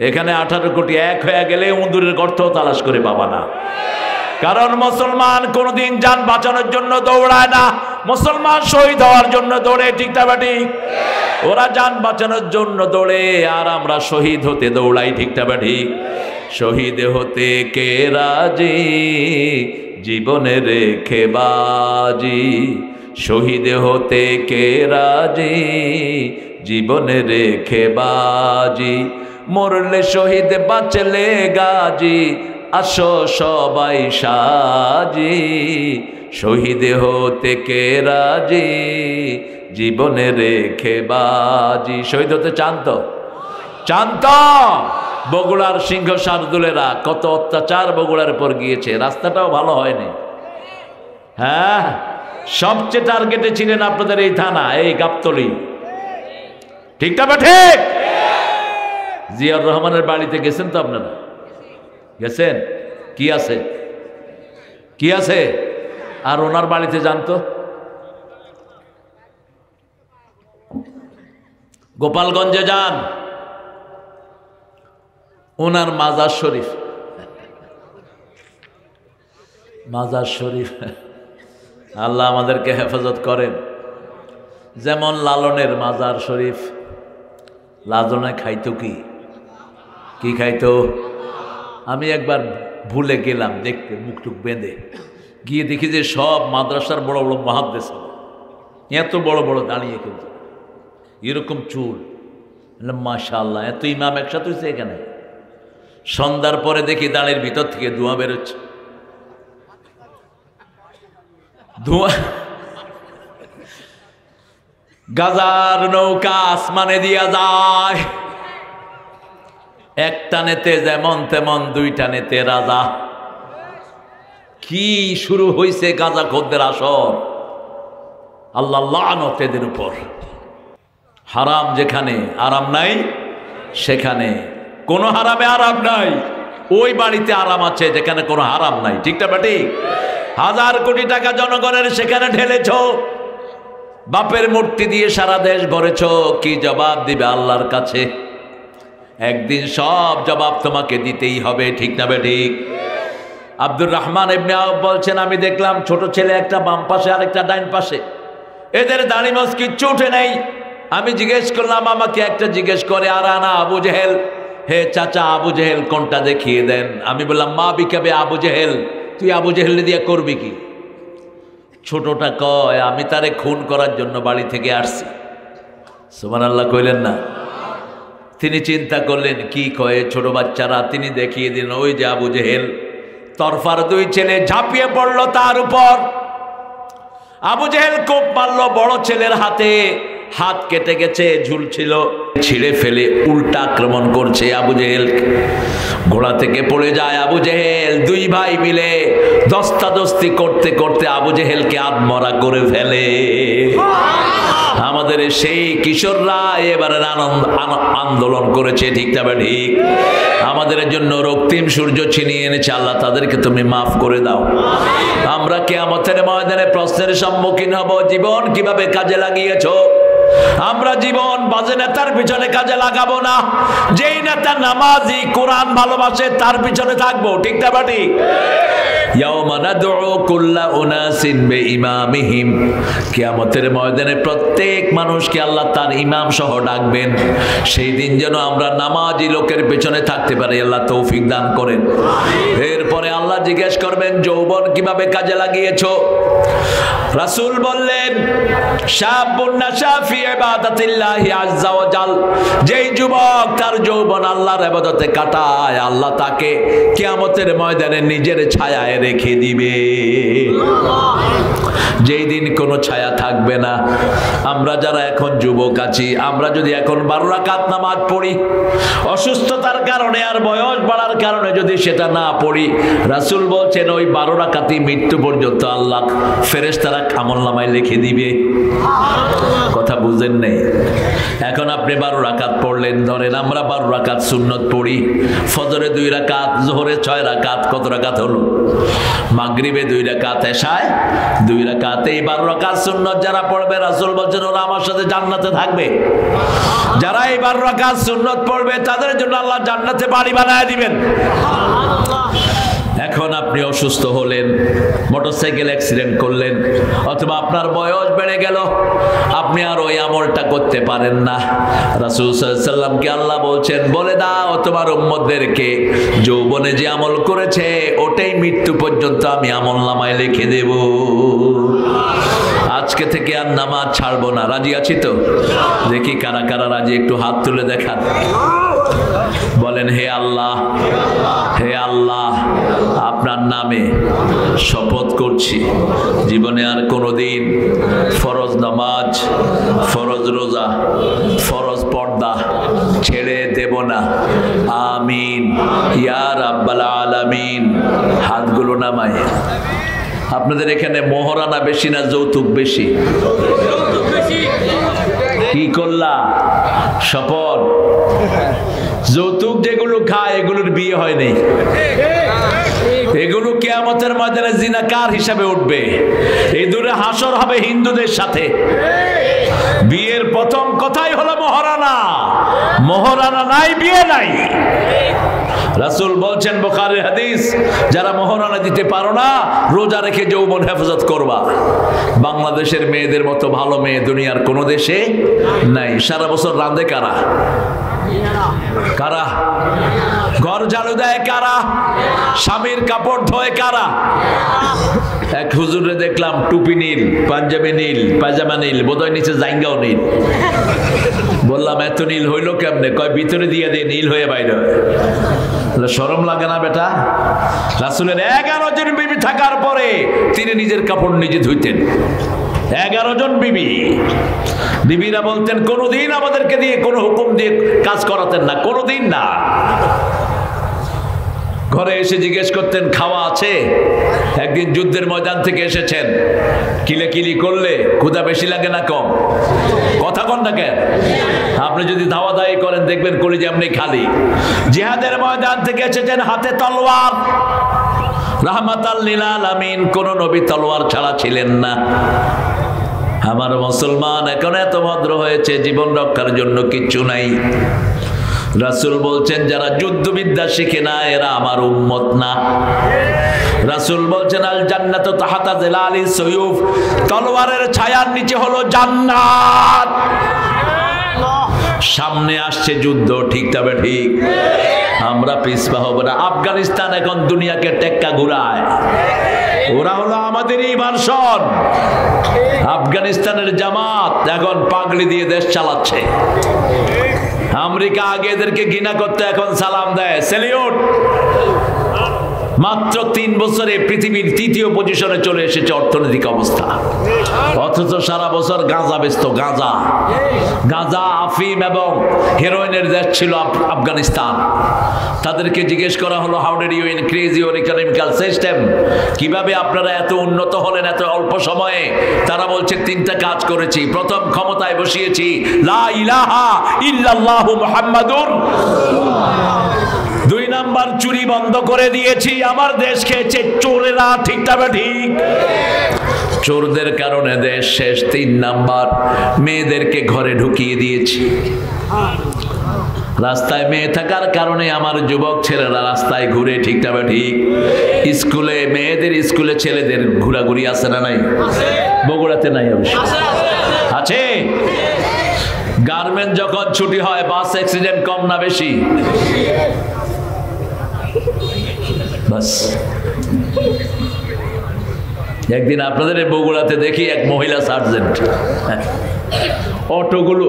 এখানে 18 কোটি। এক হয়ে গেলে উন্দুরের গর্ত তালাশ করে পাবা না। কারণ মুসলমান কোনদিন জান বাঁচানোর জন্য দৌড়ায় না, মুসলমান শহীদ হওয়ার জন্য দৌড়ে। ঠিকটা বা ঠিক? ওরা জান বাঁচানোর জন্য দৌড়ে, আর আমরা শহীদ হতে দৌড়াই। ঠিকটা বা ঠিক? শহীদ হতে কে রাজি, জীবনে রেখে বাজি। শহীদ হতে কে রাজি, জীবনে রেখে বাজি। মরলে শহীদ বাঁচলে গাজী, আসো সবাই সাজি। শহীদ হতে কে রাজি, জীবনে রেখে বাজি। শহীদ হতে চান তো? চান তো? বগুড়ার সিংহ শার্দুলেরা কত অত্যাচার বগুড়ার উপর গিয়েছে, রাস্তাটাও ভালো হয়নি। হ্যাঁ, সবচেয়ে টার্গেটে ছিলেন আপনাদের এই থানা, এই গাবতলী। ঠিকটা বা ঠিক? জিয়াউর রহমানের বাড়িতে গেছেন তো আপনারা? গেছেন? কি আছে? কি আছে? আর ওনার বাড়িতে যান তো। গোপালগঞ্জে যান, ওনার মাজার শরীফ, মাজার শরীফ। আল্লাহ আমাদেরকে হেফাজত করেন। যেমন লালনের মাজার শরীফ, লালনে খাইতো কি? কি খাইতো? আমি একবার ভুলে গেলাম দেখতে, মুখটুক বেঁধে গিয়ে দেখি যে সব মাদ্রাসার বড় বড় মুহাদ্দিস এত বড় বড় দাঁড়িয়ে, কিন্তু এরকম চুল। মাশাআল্লাহ, এত ইমাম একসাথে হয়েছে এখানে। সন্ধ্যার পরে দেখি দাঁড়ির ভিতর থেকে ধোঁয়া বেরোচ্ছে, ধোঁয়া। গাজার নৌকা আসমানে দিয়া যায়, একটা নেতে যেমন তেমন, দুইটা নেতে রাজা। কি শুরু হয়েছে গাজা খদ্দের আসর। আল্লাহ লানত এদের উপর। হারাম যেখানে আরাম নাই, সেখানে কোনো হারামে আরাম নাই। ওই বাড়িতে আরাম আছে যেখানে কোনো হারাম নাই। ঠিকটা বা ঠিক? 1000 কোটি টাকা জনগণের সেখানে ঢেলেছ, বাপের মূর্তি দিয়ে সারা দেশ ভরেছ। কি জবাব দিবে আল্লাহর কাছে? একদিন সব জবাব তোমাকে দিতেই হবে। ঠিক না বে ঠিক? আব্দুর রহমান ইবনে আউফ বলছেন, আমি দেখলাম ছোট ছেলে একটা বাম পাশে আর একটা ডাইন পাশে, এদের দাড়ি মোছ কিচ্ছু উঠে নেই। আমি জিজ্ঞেস করলাম, আমাকে একটা জিজ্ঞেস করে, আর আনা আবু জেহেল, হে চাচা আবু জেহেল কোনটা দেখিয়ে দেন। আমি বললাম, মা বিকাবে আবু জেহেল, তুই আবু জেহেল দিয়ে করবি কি? ছোটটা কয়, আমি তারে খুন করার জন্য বাড়ি থেকে আসছি। সুবহানাল্লাহ কইলেন না? তিনি চিন্তা করলেন কি কয়ে ছোট বাচ্চারা, তিনি দেখিয়ে দিন ওই যে আবু জেহেল। তরফার দুই ছেলে ঝাঁপিয়ে পড়লো তার উপর। আবু জেহেল কোপ মারলো বড় ছেলের হাতে, হাত কেটে গেছে, ঝুলছিল, ছিঁড়ে ফেলে উল্টা আক্রমণ করছে আবু জেহেল। ঘোড়া থেকে পড়ে যায় আবু জেহেল। দুই ভাই মিলে দস্তাদস্তি করতে করতে আবু জেহেলকে আধমরা করে ফেলে। আমাদের সেই কিশোররা এবারে আন্দোলন করেছে। ঠিক না বা ঠিক? আমাদের জন্য রক্তিম সূর্য ছিনিয়ে এনেছে। আল্লাহ তাদেরকে তুমি মাফ করে দাও। আমরা কিয়ামতের ময়দানে প্রশ্নের সম্মুখীন হব, জীবন কিভাবে কাজে লাগিয়েছো? আমরা জীবন বাজে নেতার পিছনে কাজে লাগাবো না। যেই নেতা নামাজি, কোরআন ভালোবাসে, তার পিছনে থাকবো। ঠিক না বা ঠিক? ইয়াউমা নাদউ কুল্লা উনাসিন বিইমামিহিম, কিয়ামতের ময়দানে প্রত্যেক মানুষকে আল্লাহ তার ইমাম সহ ডাকবেন। সেই দিন যেন আমরা নামাজি লোকের পেছনে থাকতে পারি, আল্লাহ তৌফিক দান করেন। এরপরে আল্লাহ জিজ্ঞেস করবেন, যৌবন কিভাবে কাজে লাগিয়েছো? রাসূল বললেন, শাবুন নাশা ফি ইবাদাতিল্লাহি আযজা ওয়া জাল, যেই যুবক তার যৌবন আল্লাহর ইবাদতে কাটায়, আল্লাহ তাকে কিয়ামতের ময়দানে নিজের ছায়ায় রেখে দিবে। যেই দিন কোনো ছায়া থাকবে না। আমরা যারা এখন যুবক আছি, আমরা যদি এখন 12 রাকাত নামাজ পড়ি, অসুস্থতার কারণে আর বয়স বাড়ার কারণে যদি সেটা না পড়ি, রাসূল বলছেন ওই 12 রাকাতই মৃত্যু পর্যন্ত আল্লাহ ফেরেশতারা আমলনামায় লিখে দিবে। কথা বুঝেন নাই? এখন আপনি 12 রাকাত পড়লেন, ধরেন আমরা 12 রাকাত সুন্নত পড়ি, ফজরে 2 রাকাত, যোহরে 6 রাকাত, কত রাকাত হলো? মাগরিবে 2 রাকাত, এশায় 2 রাকাত। এই 12 রাকাত সুন্নাত যারা পড়বে রাসূল বলেন ওরা আমার সাথে জান্নাতে থাকবে। যারা এই 12 রাকাত সুন্নাত পড়বে তাদের জন্য আল্লাহ জান্নাতে বাড়ি বানায় দিবেন। এখন আপনি অসুস্থ হলেন, মোটরসাইকেল অ্যাক্সিডেন্ট করলেন, অথবা আপনার বয়স বেড়ে গেল, আপনি আর ওই আমলটা করতে পারেন না। রাসূল সাল্লাল্লাহু আলাইহি সাল্লামকে আল্লাহ বলছেন বলে দাও তোমার উম্মতদেরকে যৌবনে যে আমল করেছে ওটাই মৃত্যু পর্যন্ত আমি আমলনামায় লিখে দেব। আজকে থেকে আর নামাজ ছাড়বো না। রাজি আছি তো? দেখি কারা কারা রাজি, একটু হাত তুলে দেখান। বলেন হে আল্লাহ, হে আল্লাহ, আপনার নামে শপথ করছি জীবনে আর কোনোদিন ফরজ নামাজ, ফরজ রোজা, ফরজ পর্দা ছেড়ে দেব না। আমিন ইয়া রাব্বাল আলামিন। হাতগুলো নামায়। আপনাদের এখানে মোহরানা বেশি না যৌতুক বেশি? কি করলা? শপথ। যৌতুক যেগুলো খায় এগুলোর বিয়ে হয়নি, এগুলো কিয়ামতের ময়দানে জিনাকার হিসাবে উঠবে। এই দূরে হাসর হবে হিন্দুদের সাথে। বিয়ের প্রথম কথাই হলো মোহরানা। মোহরানা নাই, বিয়ে নাই। রাসূল বলছেন বুখারীর হাদিস, যারা মোহরানা দিতে পারো না রোজা রেখে যৌবন হেফাজত করবা। বাংলাদেশের মেয়েদের মতো ভালো মেয়ে দুনিয়ার কোনো দেশে নাই। সারা বছর রাঁধে কারা? কারা? ঘর ঝাড়ু দেয় কারা? স্বামীর কাপড় ধোয় কারা? এক হুজুরে দেখলাম টুপি নীল, পাঞ্জাবি নীল, পায়জামা নীল, বোধহয় নিচে জাইঙ্গাও নীল। বললাম এত নীল হইল কেমনে? কয় ভিতরে দিয়ে দিয়ে নীল হয়ে বাইরে। শরম লাগে না বেটা? রাসূলের 11 জন বিবি থাকার পরে তিনি নিজের কাপড় নিজে ধুইতেন। 11 জন বিবি। বিবিরা বলতেন কোনোদিন আমাদেরকে দিয়ে কোনো হুকুম দিয়ে কাজ করাতেন না, কোনোদিন না। ঘরে এসে জিজ্ঞেস করতেন খাওয়া আছে? একদিন যুদ্ধের ময়দান থেকে এসেছেন, কিলেকিলি করলে ক্ষুধা বেশি লাগে না কম? কথা কন না কেন? আপনি যদি ধাওয়া দাওয়ি করেন দেখবেন কলিজা এমনি খালি। জিহাদের ময়দান থেকে এসেছেন, হাতে তলোয়ার। রাহমাতাল লিল আলামিন, কোন নবী তলোয়ার ছাড়া ছিলেন না। আমার মুসলমান এখন এত ভদ্র হয়েছে, জীবন রক্ষার জন্য কিচ্ছু নাই। রাসূল বলছেন যারা যুদ্ধবিদ্যা শিখে না এরা আমার উম্মত না। রাসূল বলছেন আল জান্নাতু তাহতা জিলালিস সুয়ুফ, তলোয়ারের ছায়ার নিচে হলো জান্নাত। সামনে আসছে যুদ্ধ, ঠিক তবে ঠিক। আমরা পিছপা হব না। আফগানিস্তান এখন দুনিয়াকে টেক্কা ঘুরায়, ওরা হলো আমাদেরই ভার্সন। আফগানিস্তানের জামাত এখন পাগড়ি দিয়ে দেশ চালাচ্ছে। আমেরিকা আগে এদেরকে ঘৃণা করতে, এখন সালাম দেয়, স্যালিউট। মাত্র 3 বছরে পৃথিবীর 3য় পজিশনে চলে এসেছে অর্থনৈতিক অবস্থা। অথচ সারা বছর গাঁজা বেচত। গাঁজা, আফিম এবং হেরোইনের দেশ ছিল আফগানিস্তান। তাদেরকে জিজ্ঞেস করা হলো how did you increase your economical system, কিভাবে আপনারা এত উন্নত হলেন এত অল্প সময়ে? তারা বলছে 3টা কাজ করেছি। প্রথম, ক্ষমতায় বসিয়েছি লা ইলাহা ইল্লাল্লাহু মুহাম্মাদুর। 2 নাম্বার, চুরি বন্ধ করে দিয়েছি। আমার দেশ খেয়েছে চোরেরা, ঠিক তবে ঠিক। চোরদের কারণে দেশ শেষ। 3 নাম্বার, মেয়েদেরকে ঘরে ঢুকিয়ে দিয়েছি। রাস্তায় মেয়ে থাকার কারণে আমার যুবক ছেলেরা রাস্তায় ঘুরে, ঠিক তবে ঠিক। স্কুলে মেয়েদের, স্কুলে ছেলেদের ঘোরাঘুরি আছে না নাই? বগুড়াতে নাই অবশ্য, আছে। গার্মেন্ট যখন ছুটি হয় বাস অ্যাক্সিডেন্ট কম না বেশি? বাস। একদিন আপনাদের বগুড়াতে দেখি এক মহিলা সার্জেন্ট, অটোগুলো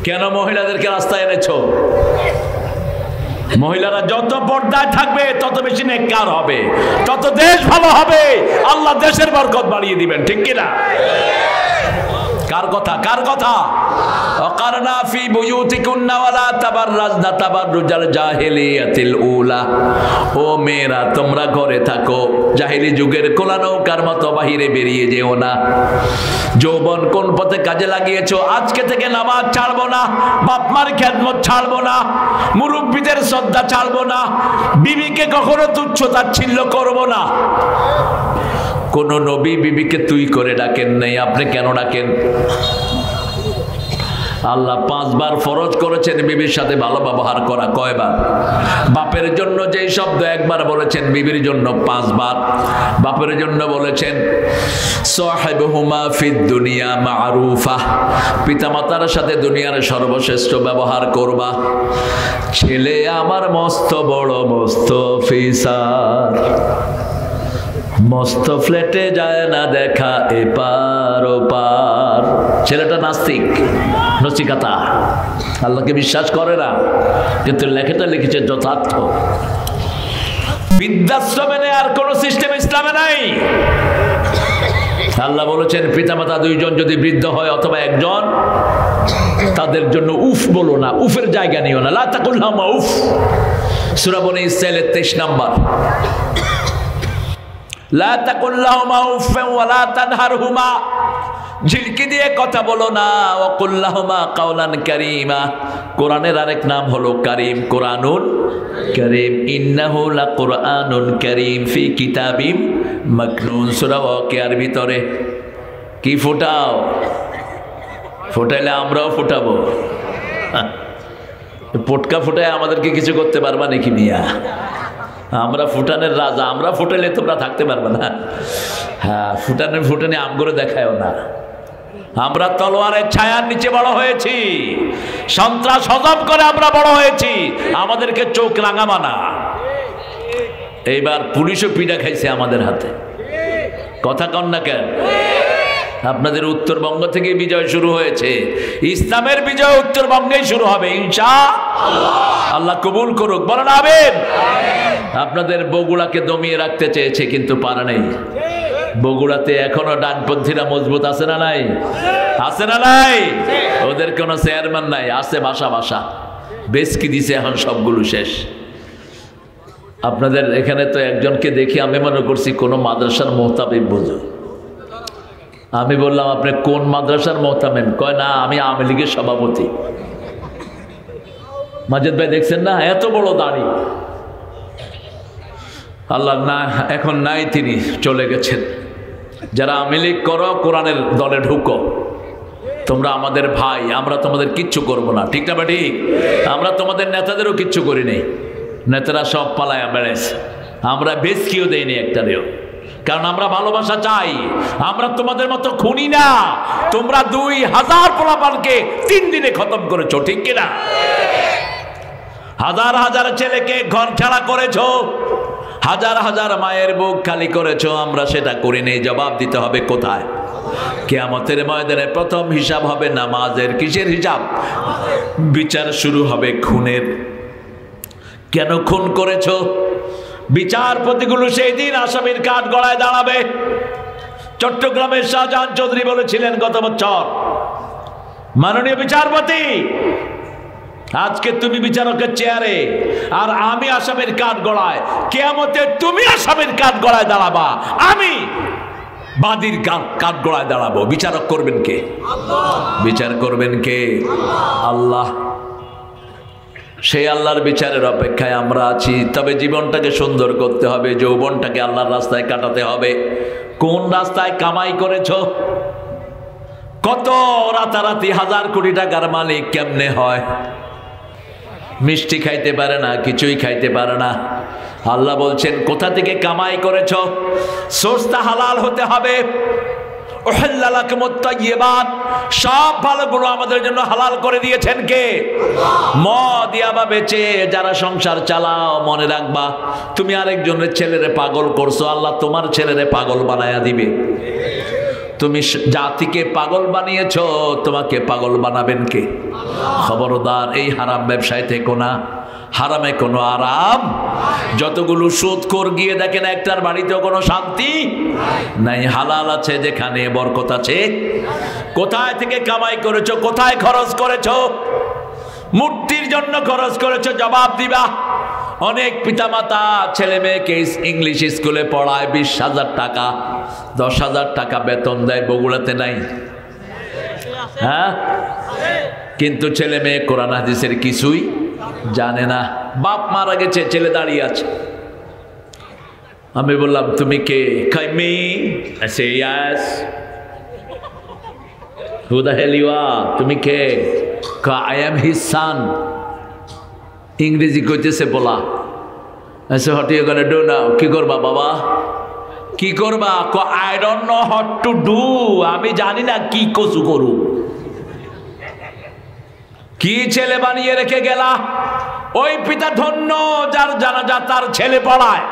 কেন মহিলাদেরকে রাস্তায় এনেছো? মহিলারা যত পর্দায় থাকবে তত বেশি নেককার হবে, তত দেশ ভালো হবে, আল্লাহ দেশের বরকত বাড়িয়ে দিবেন, ঠিক কিনা? কার কথা? কার কথা? ওয়াকারনা ফি বুয়ুতিকুন্না ওয়ালা তাবাররাজনা তাবাররুজাল জাহিলিয়াতিল উলা। ও মেয়েরা তোমরা ঘরে থাকো, জাহিলি যুগের কোলা নৌকার মতো বাহিরে বেরিয়ে যেও না। যৌবন কোন পথে কাজে লাগিয়েছো, আজকে থেকে নামাজ ছাড়বো না, বাপ মার খেদমত ছাড়বো না, মুরব্বীদের শ্রদ্ধা ছাড়বো না, বিবিকে কখনো তুচ্ছ তাচ্ছিল্য করবো না। কোন নবী বিবিকে তুই করে ডাকেন নাই, আপনি কেন ডাকেন? আল্লাহ 5 বার ফরজ করেছেন বিবির সাথে ভালো ব্যবহার করা। কয়বার? বাপের জন্য যেই শব্দ একবার বলেছেন, বিবির জন্য 5 বার। বাপের জন্য বলেছেন সাহিবুহুমা ফিদ দুনিয়া মারুফা, পিতামাতার সাথে দুনিয়ার সর্বশ্রেষ্ঠ ব্যবহার করবা। ছেলে আমার মস্ত বড় মস্ত অফিসার, মস্ত ফ্ল্যাটে যায় না দেখা এপার ওপার। ছেলেটা নাস্তিক, নচিকাতা, আল্লাহকে বিশ্বাস করে না, কিন্তু লেখাটা লিখেছে যথার্থ। বৃদ্ধাশ্রমে নেই আর কোন সিস্টেম ইসলামে নাই। আল্লাহ বলেছেন পিতামাতা 2 জন যদি বৃদ্ধ হয় অথবা 1 জন, তাদের জন্য উফ বলো না, উফের জায়গা নিও না। লা তাকুল লাহুমা উফ, সূরা বনী ইসরাঈলের 23 নম্বর। লা তাকুল লাহুমা উফ ওয়া লা তানহারহুমা, ঝিলকি দিয়ে কথা বলো না। ওয়া কুল লাহুমা কাওলান কারীমা, কোরআনের আরেক নাম হলো কারীম, কোরআনুল কারীম। ইন্নাহু লাকুরআনুন কারীম ফি কিতাবিম মাকনুন। সূরা ওয়াকিয়ার ভিতরে কি ফোটাও? ফোটাইলে আমরাও ফোটাবো। পটকা ফোটায় আমাদেরকে কিছু করতে পারবা নাকি মিয়া? আমরা ফুটানের রাজা, আমরা ফুটাইলে তোমরা থাকতে পারবে না। হ্যাঁ, ফুটানে আম করে দেখায়ও না। আমরা তলোয়ারের ছায়ার নিচে বড় হয়েছি, সন্ত্রাস হজম করে আমরা বড় হয়েছি, আমাদেরকে চোখ রাঙাবা না। এইবার পুলিশও পিঠা খাইছে আমাদের হাতে। কথা কন না কেন? আপনাদের উত্তরবঙ্গ থেকে বিজয় শুরু হয়েছে, ইসলামের বিজয় উত্তরবঙ্গেই শুরু হবে ইনশাআল্লাহ। আল্লাহ কবুল করুক, বলেন আমিন। আপনাদের বগুড়াকে দমিয়ে রাখতে চেয়েছে কিন্তু পারে নাই। বগুড়াতে এখনো ডানপন্থীরা মজবুত আছে না নাই? আছে না নাই? ওদের কোনো চেয়ারম্যান নাই, আছে ভাষা ভাষা বেশকি দিছে, এখন সবগুলো শেষ। আপনাদের এখানে তো একজনকে দেখি আমি মনে করছি কোনো মাদ্রাসার মোহতামিম বুঝো। আমি বললাম আপনি কোন মাদ্রাসার মোহতামিম? কয় না, আমি আওয়ামী লীগের সভাপতি। মাজেদ ভাই দেখছেন না, এত বড় দাড়ি। আল্লাহ না, এখন নাই, তিনি চলে গেছেন। যারা আওয়ামী লীগ করো, কোরআনের দলে ঢুকো, তোমরা আমাদের ভাই, আমরা তোমাদের কিচ্ছু করব না। ঠিক না বেটি? আমরা তোমাদের নেতাদেরও কিচ্ছু করি নাই, নেতারা সব পালায়া বেড়েছে, আমরা বেশকিও দেইনি একটারেও, কারণ আমরা ভালোবাসা চাই। আমরা তোমাদের মতো খুনি না। তোমরা 2000 পোলাপানকে 3 দিনে খতম করেছো, ঠিক কিনা? হাজার হাজার ছেলেকে ঘর ছাড়া করেছো, হাজার হাজার মায়ের বুক খালি করেছো, আমরা সেটা করি নেই। জবাব দিতে হবে কোথায়? কিয়ামতের ময়দানে প্রথম হিসাব হবে নামাজের। কিসের হিসাব? বিচার শুরু হবে খুনের। কেন খুন করেছো? বিচারপতিগুলো সেই দিন আসামির কাঠ গড়ায় দাঁড়াবে। চট্টগ্রামের শাহজাহান চৌধুরী বলেছিলেন গত বছর, মাননীয় বিচারপতি, আজকে তুমি বিচারকের চেয়ারে আর আমি আসামির কাঠ গড়ায়, কিয়ামতে তুমি আসামির কাঠ গড়ায় দাঁড়াবা, আমি বাদীর কাঠ গড়ায় দাঁড়াবো। বিচারক করবেন কে? বিচার করবেন কে? আল্লাহ। সেই আল্লাহর বিচারের অপেক্ষায় আমরা আছি। তবে জীবনটাকে সুন্দর করতে হবে, যৌবনটাকে আল্লাহর রাস্তায় কাটাতে হবে। কোন রাস্তায় কামাই করেছো? কত রাতারাতি 1000 কোটি টাকার মালিক কেমনে হয়? মিষ্টি খাইতে পারে না, কিছুই খাইতে পারে না। আল্লাহ বলছেন কোথা থেকে কামাই করেছো? সোর্সটা হালাল হতে হবে। সব ভালোগুলো আমাদের জন্য হালাল করে দিয়েছেন কে? মদ ইয়াবা বেচে যারা সংসার চালাও, মনে রাখবা তুমি আরেকজনের ছেলেরে পাগল করছো, আল্লাহ তোমার ছেলেরে পাগল বানায়া দিবে। তুমি জাতিকে পাগল বানিয়েছো, তোমাকে পাগল বানাবেন কে? খবরদার এই হারাম ব্যবসায় থেকো না। হারামে কোনো আরাম। যতগুলো সুদখোর গিয়ে দেখেন একটার বাড়িতেও কোনো শান্তি নাই। হালাল আছে যেখানে বরকত আছে। কোথায় থেকে কামাই করেছো, কোথায় খরচ করেছো? মূর্তির জন্য খরচ করেছো, জবাব দিবা। অনেক পিতামাতা ছেলে মেয়েকে ইংলিশ স্কুলে পড়ায় 20,000 টাকা, 10,000 টাকা বেতন দেয়, বগুড়াতে নাই? হ্যাঁ, কিন্তু ছেলে মেয়ে কোরআন হাদিসের কিছুই জানে না। বাপ মারা গেছে, ছেলে দাঁড়িয়ে আছে। আমি বললাম তুমি কে? Me I say yes. Who the hell you are? তুমি কে? I am his son. ইংরেজি কইতেছে বলা। What are you gonna do now? কি করবা বাবা? কি করবা? I don't know what to do. আমি জানি না কি কসু করু। কি ছেলে বানিয়ে রেখে গেলা? ওই পিতা ধন্য যার জানাজা তার ছেলে পড়ায়।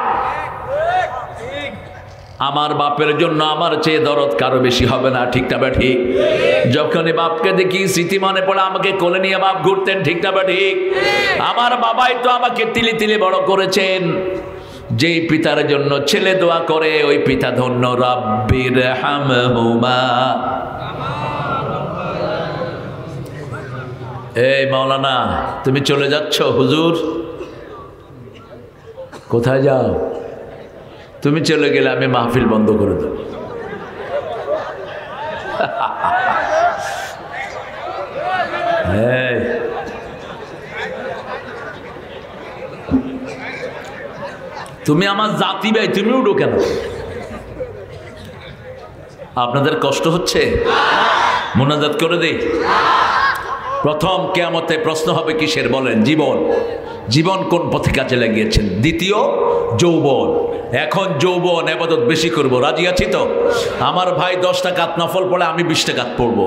আমার বাপের জন্য আমার চেয়ে দরদ কারো বেশি হবে না, ঠিক না ঠিক? যখনই বাপকে দেখি স্মৃতি মনে পড়ে আমাকে কোলে নিয়ে বাপ ঘুরতেন, ঠিক না ঠিক? আমার বাবাই তো আমাকে তিলে তিলে বড় করেছেন। যেই পিতার জন্য ছেলে দোয়া করে ওই পিতা ধন্য। রাব্বির হামহুমা। এই মাওলানা তুমি চলে যাচ্ছ? হুজুর কোথায় যাও? তুমি চলে গেলে আমি মাহফিল বন্ধ করে দেব। তুমি আমার জাতি ভাই, তুমি উঠো কেন? আপনাদের কষ্ট হচ্ছে? মোনাজাত করে দেই। প্রথম কিয়ামতে প্রশ্ন হবে কিসের বলেন? জীবন। জীবন কোন পথে কাজে লাগিয়েছেন? দ্বিতীয় যৌবন। এখন যৌবন ইবাদত বেশি করব, রাজি আছি তো? আমার ভাই 10 টাকাত নফল পড়ে, আমি 20 টাকাত পড়বো।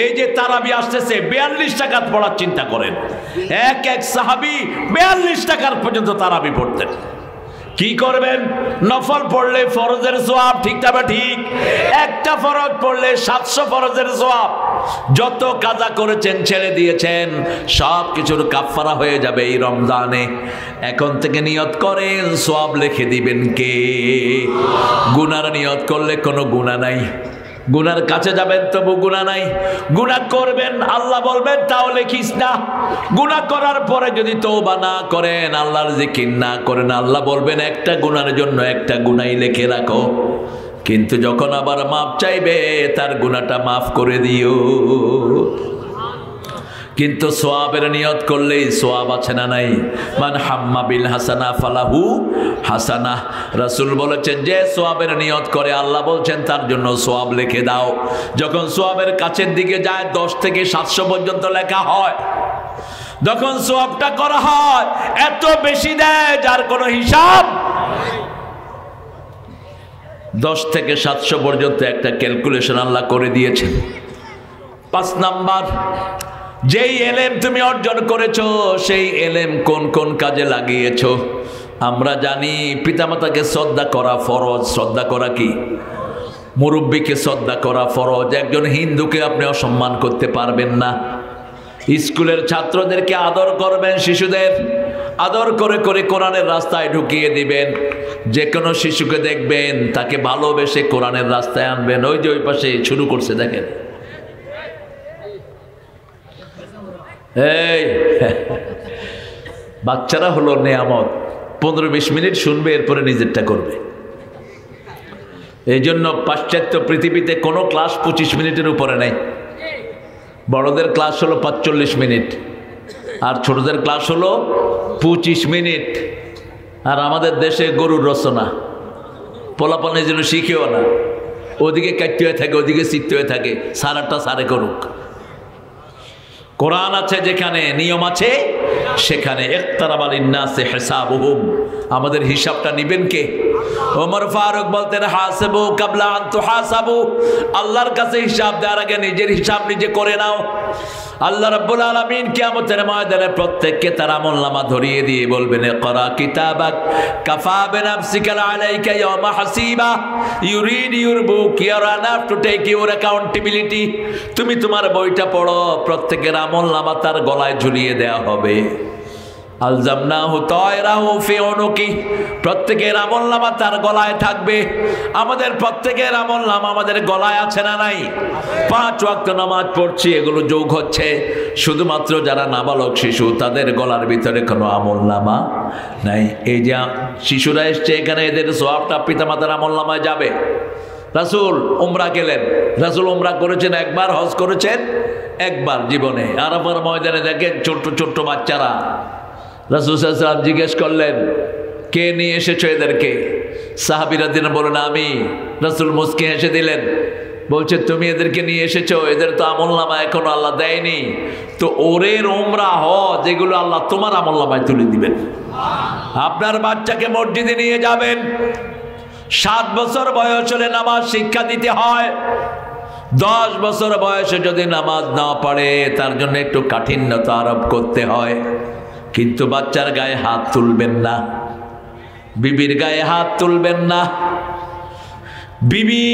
এই যে তারাবি আসতেছে, 42 টাকাত পড়ার চিন্তা করেন। এক সাহাবী 42 টাকার পর্যন্ত তারাবি পড়তেন। কি করবেন? নফল পড়লে ফরজের সওয়াব, ঠিক না ঠিক? একটা ফরজ পড়লে 700 ফরজের সওয়াব। যত কাজা করেছেন, ছেড়ে দিয়েছেন, সব কিছুর কাফারা হয়ে যাবে এই রমজানে। এখন থেকে নিয়ত করেন, সওয়াব লিখে দিবেন কে? গুনার নিয়ত করলে কোনো গুনাহ নাই। গুনার কাছে যাবেন তবু গুনাহ নাই। গুনাহ করবেন, আল্লাহ বলবেন তাও লিখিস না। গুনাহ করার পরে যদি তওবা না করেন, আল্লাহর জিকির না করেন, আল্লাহ বলবেন একটা গুনার জন্য একটা গুনাহই লিখে রাখো। কিন্তু যখন আবার মাপ চাইবে, তার গুনাহটা মাফ করে দিও। কিন্তু সোয়াবের নিয়ত করলেই সোয়াব আছে না নাই? মান হাম্মা বিল হাসানা ফালাহু হাসানা। রাসূল বলেছেন যে সোয়াবের নিয়ত করে, আল্লাহ বলছেন তার জন্য সোয়াব লিখে দাও। যখন সোয়াবের কাছের দিকে যায় 10 থেকে 700 পর্যন্ত লেখা হয়। যখন সোয়াবটা করা হয় এত বেশি দেয় যার কোনো হিসাব। 10 থেকে 700 পর্যন্ত একটা ক্যালকুলেশন আল্লাহ করে দিয়েছেন। 5 নাম্বার, যেই এলেম তুমি অর্জন করেছো সেই এলেম কোন কোন কাজে লাগিয়েছো? আমরা জানি পিতামাতাকে শ্রদ্ধা করা ফরজ। শ্রদ্ধা করা কি? মুরব্বীকে শ্রদ্ধা করা ফরজ। একজন হিন্দুকে আপনি অসম্মান করতে পারবেন না। স্কুলের ছাত্রদেরকে আদর করবেন, শিশুদের আদর করে করে কোরআনের রাস্তায় ঢুকিয়ে দিবেন। যে কোনো শিশুকে দেখবেন তাকে ভালোবেসে কোরআনের রাস্তায় আনবেন। ওই যে ওই পাশে শুরু করছে দেখেন। এই বাচ্চারা হলো নেয়ামত। 15-20 মিনিট শুনবে, এরপরে নিজেরটা করবে। এই জন্য পাশ্চাত্য পৃথিবীতে কোনো ক্লাস 25 মিনিটের উপরে নেই। বড়দের ক্লাস হলো 45 মিনিট, আর ছোটদের ক্লাস হলো 25 মিনিট। আর আমাদের দেশে গরুর রচনা, পোলাপানের জন্য শিখেও না। ওদিকে কাটতে হয়ে থাকে, ওদিকে শিখতে হয়ে থাকে। সারাটা সারে করুক। কোরআন আছে যেখানে, নিয়ম আছে সেখানে। ইকতারাবা লিন-নাসি হিসাবুহুম। আমাদের হিসাবটা নেবেন কে? ওমর ফারুক বলতেন হাসিবু কাবলা আন তুহাসাবু। আল্লাহর কাছে হিসাব দেওয়ার আগে নিজের হিসাব নিজে করে নাও। আল্লাহ রাব্বুল আলামিন কিয়ামতের ময়দানে প্রত্যেককে তার আমলনামা ধরিয়ে দিয়ে বলবেন, ইকরা কিতাবাক কাফা বিনাফসিকা আলাইকা ইয়াওমা হাসিবা, you read your book, you are enough to take your accountability. তুমি তোমার বইটা পড়ো, প্রত্যেকের আমলনামা তার গলায় ঝুলিয়ে দেয়া হবে। আলজামনাহু তায়রাহু ফি উনুকি, প্রত্যেকের আমলনামা তার গলায় থাকবে। আমাদের প্রত্যেকের আমলনামা আমাদের গলায় আছে না নাই? 5 ওয়াক্ত নামাজ পড়ছি, এগুলো যোগ হচ্ছে। শুধুমাত্র যারা নাবালক শিশু তাদের গলার ভিতরে কোনো আমলনামা নাই। এই যে শিশুরা এসছে এখানে, এদের সওয়াবটা পিতামাতার আমলনামায় যাবে। রাসূল উমরা গেলেন, রাসূল উমরা করেছেন একবার, হজ করেছেন একবার জীবনে। আরাফার ময়দানে দেখেন ছোট্ট ছোট্ট বাচ্চারা। রাসূল সাল্লাল্লাহু আলাইহি ওয়াসাল্লাম জিজ্ঞেস করলেন, কে নিয়ে এসেছো এদেরকে? সাহাবীরা দিন বলেন আমি। রাসূল মুস্কি হেসে দিলেন, বলছে তুমি এদেরকে নিয়ে এসেছো, এদের তো আমলনামা এখনো আল্লাহ দেয়নি, তো ওরের উমরা হজ যেগুলো আল্লাহ তোমার আমলনামায় তুলে দিবেন। আপনার বাচ্চাকে মসজিদে নিয়ে যাবেন, 7 বছর বয়স হলে নামাজ শিক্ষা দিতে হয়। 10 বছর বয়সে যদি নামাজ না পড়ে তার জন্য একটু কাঠিন্যতা আরোপ করতে হয়। কিন্তু বাচ্চার গায়ে হাত তুলবেন না, বিবির গায়ে হাত তুলবেন না। বিবি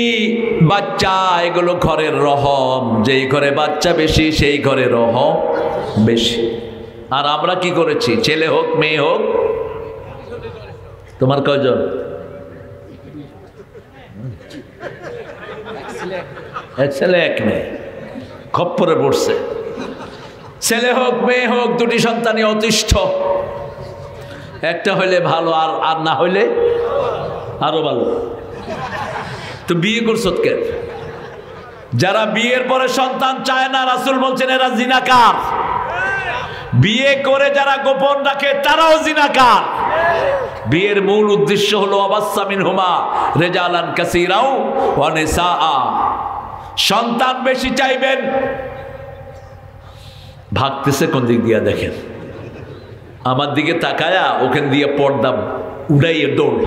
বাচ্চা এগুলো ঘরের রহম, যেই ঘরে বাচ্চা বেশি সেই ঘরে রহম বেশি। আর আমরা কি করেছি? ছেলে হোক মেয়ে হোক, তোমার কয়জন? এক ছেলে এক মেয়ে, খপ্পরে পড়ছে। ছেলে হোক মেয়ে হোক, দুটি সন্তানই অতিষ্ঠ। একটা হইলে ভালো, আর না হইলে আরো ভালো। তো বিয়ে করছো কেন? যারা বিয়ের পরে সন্তান চায় না, রাসূল বলছেন এরা জিনাকার। বিয়ে করে যারা গোপন রাখে তারাও জিনাকার। বিয়ের মূল উদ্দেশ্য হলো আবাসসা মিনহুমা রিজালান কাসীরাও ওয়া নিসাআ। সন্তান বেশি চাইবেন, ভাগতেছে কোন দিক দিয়া দেখেন। আমার দিকে তাকায়া ওখান দিয়ে পর্দা উড়াইয়ে দৌড়।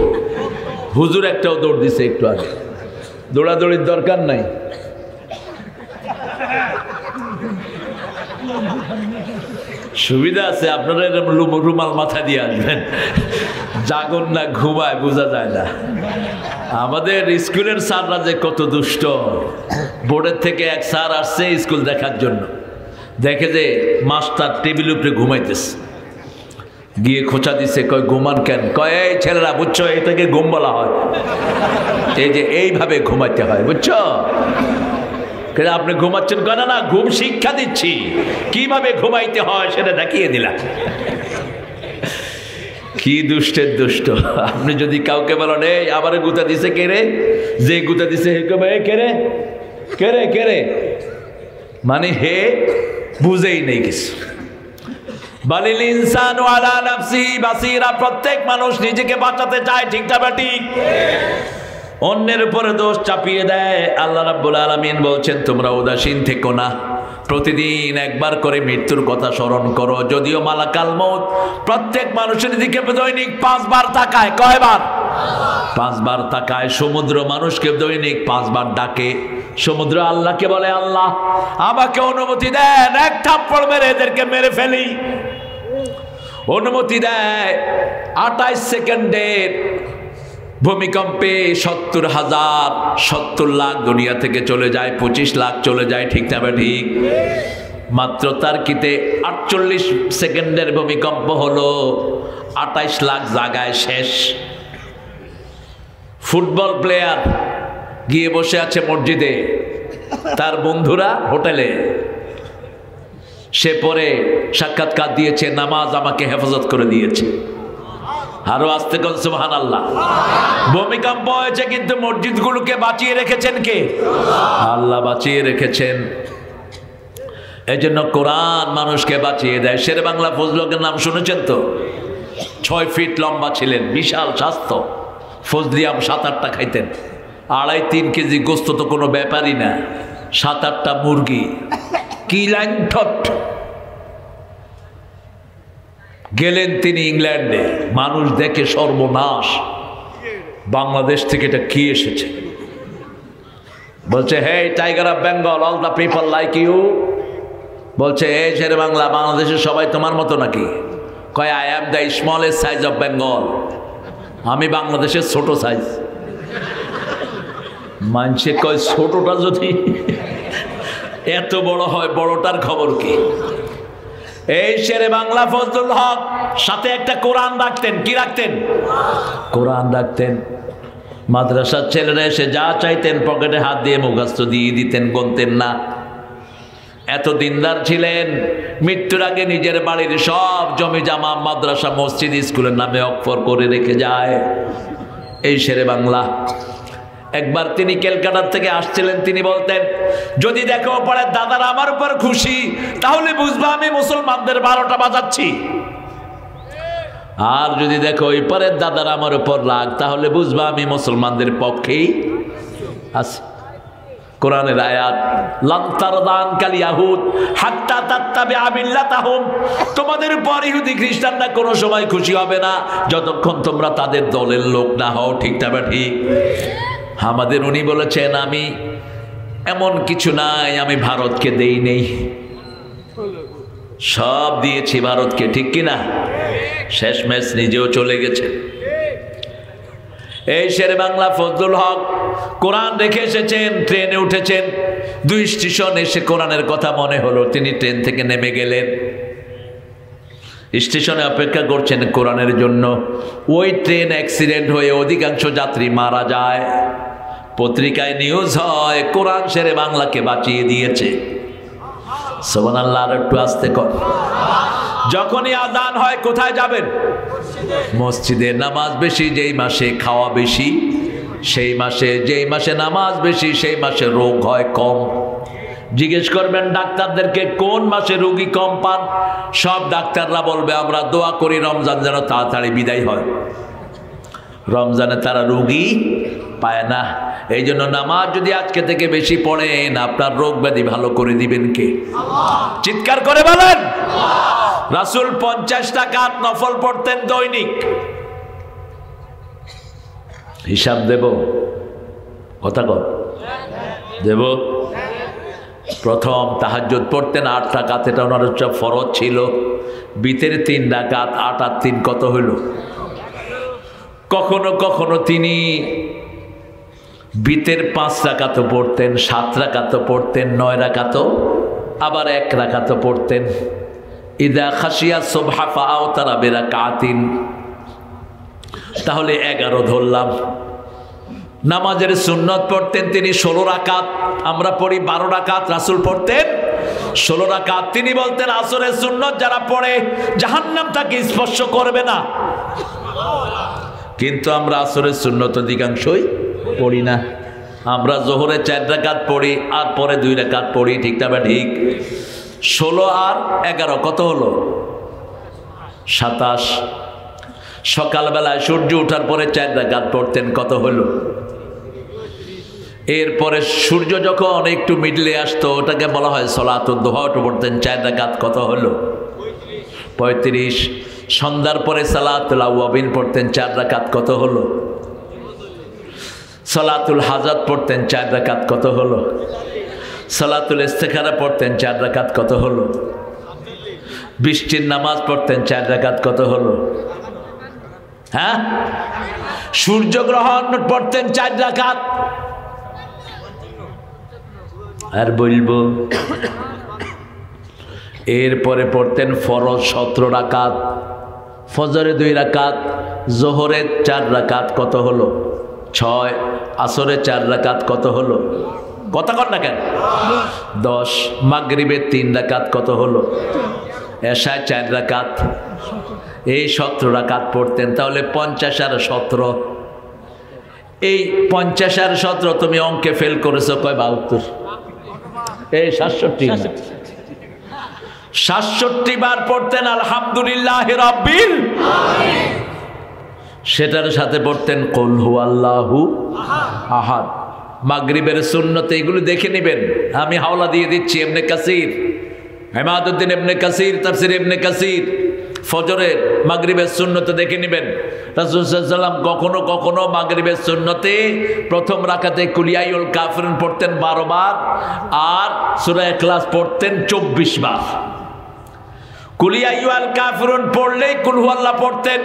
হুজুর একটাও দৌড় দিছে একটু আগে। দৌড়াদৌড়ির দরকার নাই। সুবিধা আছে, আপনারা রুমাল মাথা দিয়ে আসবেন, জাগন না ঘুমায় বোঝা যায় না। আমাদের স্কুলের স্যাররা যে কত দুষ্ট। বোর্ডের থেকে এক স্যার আসছে স্কুল দেখার জন্য, দেখে যে মাস্টার টেবিল উপরে ঘুমাইতেছে, গিয়ে খোঁচা দিছে, কয় ঘুমান কেন? কয় এই ছেলেরা বুঝছো, এটাকে ঘুম বলা হয়, এই যে এইভাবে ঘুমাইতে হয়, বুঝছো? আপনি ঘুমাচ্ছেন? কয় না, ঘুম শিক্ষা দিচ্ছি, কিভাবে ঘুমাইতে হয় সেটা দেখিয়ে দিলাম। কি দুষ্টের দুষ্ট। আপনি যদি কাউকে বলেন এই আমারে গুতা দিছে কে রে, যে গুতা দিছে কে রে কে রে কে রে, মানে হে বুঝেই নেই কিছু। বালিল ইনসানু আলা নাফসিহি বাসীরা, প্রত্যেক মানুষ নিজেকে বাঁচাতে চায়, ঠিক না ঠিক? অন্যের উপরে দোষ চাপিয়ে দেয়। আল্লাহ রাব্বুল আলামিন বলছেন তোমরা উদাসীন থেকো না, প্রতিদিন একবার করে মৃত্যুর কথা স্মরণ করো। যদিও মালাকাল মউত প্রত্যেক মানুষের দিকে দৈনিক 5 বার তাকায়। কয়বার? 5 বার তাকায়। সমুদ্র মানুষকে দৈনিক 5 বার ডাকে। সমুদ্র আল্লাহকে বলে, আল্লাহ আমাকে অনুমতি দেন, এক থাপ্পড় মেরে এদেরকে মেরে ফেলি। অনুমতি দেয়। 28 সেকেন্ডের ভূমিকম্পে 70 লাখ দুনিয়া থেকে চলে যায়, 25 লাখ চলে যায়, ঠিক না ঠিক? মাত্র তার্কিতে 48 সেকেন্ডের ভূমিকম্প হলো, 28 লাখ জায়গায় শেষ। ফুটবল প্লেয়ার গিয়ে বসে আছে মসজিদে, তার বন্ধুরা হোটেলে। সে পরে সাক্ষাৎকার দিয়েছে, নামাজ আমাকে হেফাজত করে দিয়েছে। আরো আস্তে কোন সুবহানাল্লাহ। ভূমিকম্প হয়েছে কিন্তু মসজিদগুলোকে বাঁচিয়ে রেখেছেন কে? আল্লাহ বাঁচিয়ে রেখেছেন। এই জন্য কোরআন মানুষকে বাঁচিয়ে দেয়। শেরে বাংলা ফজলুলের নাম শুনেছেন তো? 6 ফিট লম্বা ছিলেন, বিশাল স্বাস্থ্য। ফজলিয়াম 7-8টা খাইতেন। 2.5-3 কেজি গোস্ত তো কোনো ব্যাপারই না। 7-8টা মুরগি, কি লাইন ঠট। গেলেন তিনি ইংল্যান্ডে, মানুষ দেখে সর্বনাশ, বাংলাদেশ থেকে এটা কি এসেছে। বলছে, hey tiger of Bengal, all the people like you, বলছে এই শেরে বাংলা, বাংলাদেশের সবাই তোমার মতো নাকি? কয় I am the smallest size of Bengal, আমি বাংলাদেশের ছোট সাইজ। মানছে কয় ছোটটা যদি এত বড় হয়, বড়টার খবর কি? এই শেরে বাংলা ফজলুল হক সাথে একটা কোরআন রাখতেন। কি রাখতেন? কোরআন রাখতেন। মাদ্রাসার ছেলেরা এসে যা চাইতেন পকেটে হাত দিয়ে মুখস্থ দিয়ে দিতেন, গুনতেন না। এত দিনদার ছিলেন, মৃত্যুর আগে নিজের বাড়ির সব জমি জামা মাদ্রাসা মসজিদ স্কুলের নামে অক্ষর করে রেখে যায় এই শেরে বাংলা। একবার তিনি ক্যালকাটার থেকে আসছিলেন, তিনি বলতেন যদি দেখো পরে দাদারা আমার উপর খুশি তাহলে বুঝবা আমি মুসলমানদের 12টা বাজাচ্ছি, আর যদি দেখো ওই পরের দাদারা আমার উপর রাগ তাহলে বুঝবা আমি মুসলমানদের পক্ষেই আছি। কোরআনের আয়াত, লান তারদান কাল ইয়াহুদ হাত্তা তাত্তাবিআ মিল্লাতাহুম, তোমাদের উপর ইহুদি খ্রিস্টানরা কোনো সময় খুশি হবে না যতক্ষণ তোমরা তাদের দলের লোক না হও। ঠিক না ঠিক? আমাদের উনি বলেছেন আমি এমন কিছু নাই আমি ভারতকে দেই নেই, সব দিয়েছি ভারতকে। ঠিক কিনা? শেষমেশ নিজেও চলে গেছে। এই শেরে বাংলা ফজলুল হক কোরআন রেখে এসেছেন, ট্রেনে উঠেছেন, 2 স্টেশন এসে কোরআনের কথা মনে হলো, তিনি ট্রেন থেকে নেমে গেলেন, স্টেশনে অপেক্ষা করছেন কোরআনের জন্য। ওই ট্রেন অ্যাক্সিডেন্ট হয়ে অধিকাংশ যাত্রী মারা যায়। পত্রিকায় নিউজ হয় কোরআন শেরে বাংলাকে বাঁচিয়ে দিয়েছে। সুবহানাল্লাহ। আর একটু আস্তে কর। যখনই আযান হয় কোথায় যাবেন? মসজিদে। নামাজ বেশি যেই মাসে, খাওয়া বেশি সেই মাসে, যেই মাসে নামাজ বেশি সেই মাসে রোগ হয় কম। জিজ্ঞেস করবেন ডাক্তারদেরকে কোন মাসে রোগী কম পান, সব ডাক্তাররা বলবে আমরা দোয়া করি রমজান যেন তাড়াতাড়ি বিদায় হয়, রমজানে তারা রোগী পায় না। এই জন্য নামাজ যদি আজকে থেকে বেশি পড়েন আপনার রোগ ব্যাধি ভালো করে দিবেন কে? চিৎকার করে বলেন। রাসূল 50 রাকাত নফল পড়তেন দৈনিক। হিসাব দেব? কথা কর। দেব? প্রথম তাহাজ্জুদ পড়তেন 8 রাকাত, এটা ওনার হচ্ছে ফরজ ছিল। বিতের 3 রাকাত, 8 আর 3 কত হইল? কখনো কখনো তিনি বিতের 5 রাকাতও পড়তেন, 7 রাকাতও পড়তেন, 9 রাকাতও, আবার 1 রাকাতও পড়তেন। ইদা খাশিয়া সুবহা ফাআওতারা বিরাকাতিন, তাহলে 11 ধরলাম। নামাজের সুন্নত পড়তেন তিনি 16 রাকাত, আমরা পড়ি 12 রাকাত, রাসূল পড়তেন 16 রাকাত। তিনি বলতেন আসরের সুন্নত যারা পড়ে জাহান্নাম তাকে স্পর্শ করবে না। কিন্তু আমরা আসরের সুন্নত অধিকাংশই পড়ি না। আমরা জোহরে 4 রাকাত পড়ি আর পরে 2 রাকাত পড়ি। ঠিক না ঠিক? 16 আর 11 কত হলো? 27। সকালবেলায় সূর্য ওঠার পরে 4 রাকাত পড়তেন, কত হলো? এরপরে সূর্য যখন একটু মিডলে আসতো ওটাকে বলা হয় সলাতুদ দুহা, ওটা পড়তেন 4 রাকাত, কত হলো? 35। সন্ধ্যার পরে সালাতুল আওয়াবিন পড়তেন 4 রাকাত, কত হলো? সালাতুল হাজাত পড়তেন 4 রাকাত, কত হলো? সালাতুল ইস্তিখারা পড়তেন 4 রাকাত, কত হলো? বৃষ্টির নামাজ পড়তেন 4 রাকাত, কত হলো? হ্যাঁ, সূর্যগ্রহণ পড়তেন 4 রাকাত। আর বলবো? এরপরে পড়তেন ফরজ 17 রাকাত, ফজরে 2 রাকাত, জোহরে 4 রাকাত, কত হলো? 6। আসরে 4 রাকাত, কত হলো? কথা কর না কেন? 10। মাগরিবে 3 রাকাত, কত হলো? এশায় 4 রাকাত, এই 17 রাকাত পড়তেন। তাহলে 50 আর 17, এই 50 আর 17 তুমি অঙ্কে ফেল করেছো কয়? 72। এই 67 67 বার পড়তেন আলহামদুলিল্লাহ রাব্বিল আলামিন। সেটার সাথে পড়তেন কুল হুয়াল্লাহু আহাদ। মাগরিবের সুন্নতে এগুলো দেখে নেবেন, আমি হাওলা দিয়ে দিচ্ছি। ইবনে কাসির, ইমাদউদ্দিন ইবনে কাসির, তাফসীর ইবনে কাসির, ফজরের মাগরিবের সুন্নতে দেখে নেবেন রাসূল সাল্লাল্লাহু আলাইহি ওয়াসাল্লাম কখনো কখনো মাগরিবের সুন্নতে প্রথম রাকাতে কুল ইয়া আইয়ুল কাফিরুন পড়তেন 12 বার আর সূরা ইখলাস পড়তেন 24 বার। কুল ইয়া আইয়ুল কাফিরুন পড়লেই কুল হুয়াল্লাহ পড়তেন,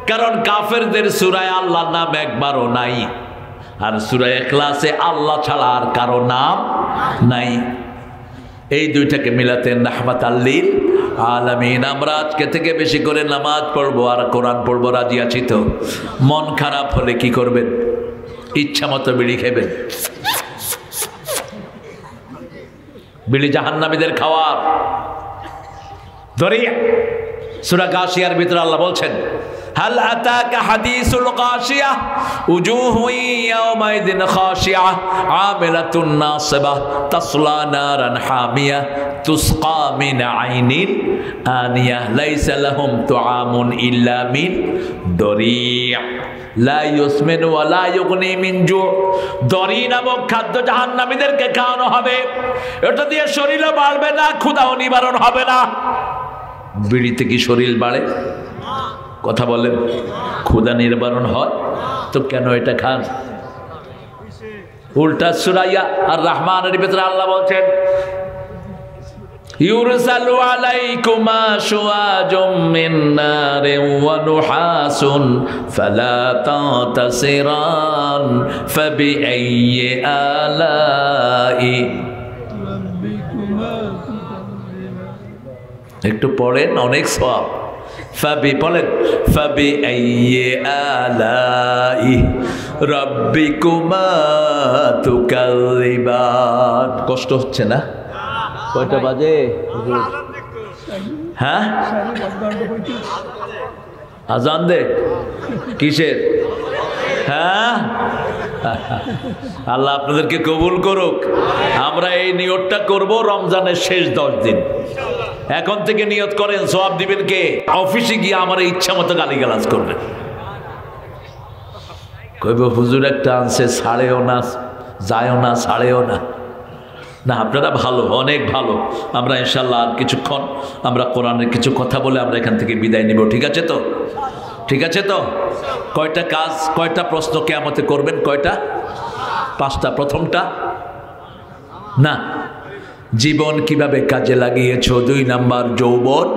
কারণ কাফেরদের সূরায় আল্লাহর নাম একবারও নাই, আর সূরা ইখলাসে আল্লাহ ছাড়া আর কারো নাম নাই। এই দুইটাকে মিলাতেন রাহমাতাল লিল আলামিন। আমরা আজকে থেকে বেশি করে নামাজ পড়বো আর কোরআন পড়বো, রাজি আছি তো? মন খারাপ হলে কি করবেন? ইচ্ছা মতো বিড়ি খাবেন। বিড়ি জাহান্নামীদের খাওয়ার দরিয়া। সূরা গাশিয়ার ভিতরে আল্লাহ বলছেন, হাল আতাকা হাদিসুল গাশিয়া উজুহু ইয়াওমাইদিন খাশিয়া আমিলাতুন নাসিবা তাসলা নারান হামিয়া তুসকা মিন আইনিন আনিয়া লাইসা লাহুম তুআমুন ইল্লা মিন দরিয়া লা ইউসমিন ওয়া লা ইউগনি মিন জু। দরি নামক খাদ্য জাহান্নামীদেরকে খাওয়ানো হবে, এটা দিয়ে শরীরও বাড়বে না, ক্ষুধাও নিবারণ হবে না। বিড়িতে কি শরীর বাড়ে? কথা বলেন, ক্ষুধা নিবারণ হয় তো কেন এটা খান? উল্টা সূরা আর রহমানের ভিতরে আল্লাহ বলছেন, ইউরসালু আলাইকুমা শুআজুম মিন নারিন ওয়া নুহাসুন ফালা তাতাসিরান ফাবিআইয়ি আলাই। একটু পড়েন, অনেক সওয়াব। ফাবি বলেন, ফাবি আইয়ি আলাই রাব্বিকুমা তুকাল্লিবান। কষ্ট হচ্ছে না? কয়টা বাজে? হ্যাঁ, আজান দে কিসের? হ্যাঁ, আল্লাহ আপনাদেরকে কবুল করুক। আমরা এই নিয়তটা করব রমজানের শেষ 10 দিন। এখন থেকে নিয়ত করেন, সওয়াব দিবেন কে? অফিসে গিয়ে আমার ইচ্ছা মতো গালিগালাজ করবেন। কইব হুজুর একটা আনছে, ছাড়েও না, যায়ও না, ছাড়েও না। না, আপনারা ভালো, অনেক ভালো। আমরা ইনশাল্লাহ আর কিছুক্ষণ আমরা কোরআনের কিছু কথা বলে আমরা এখান থেকে বিদায় নিব। ঠিক আছে তো? ঠিক আছে তো? কয়টা কাজ, কয়টা প্রশ্ন কিয়ামতে করবেন? কয়টা? 5টা। প্রথমটা না, জীবন কিভাবে কাজে লাগিয়েছো। 2 নাম্বার, যৌবন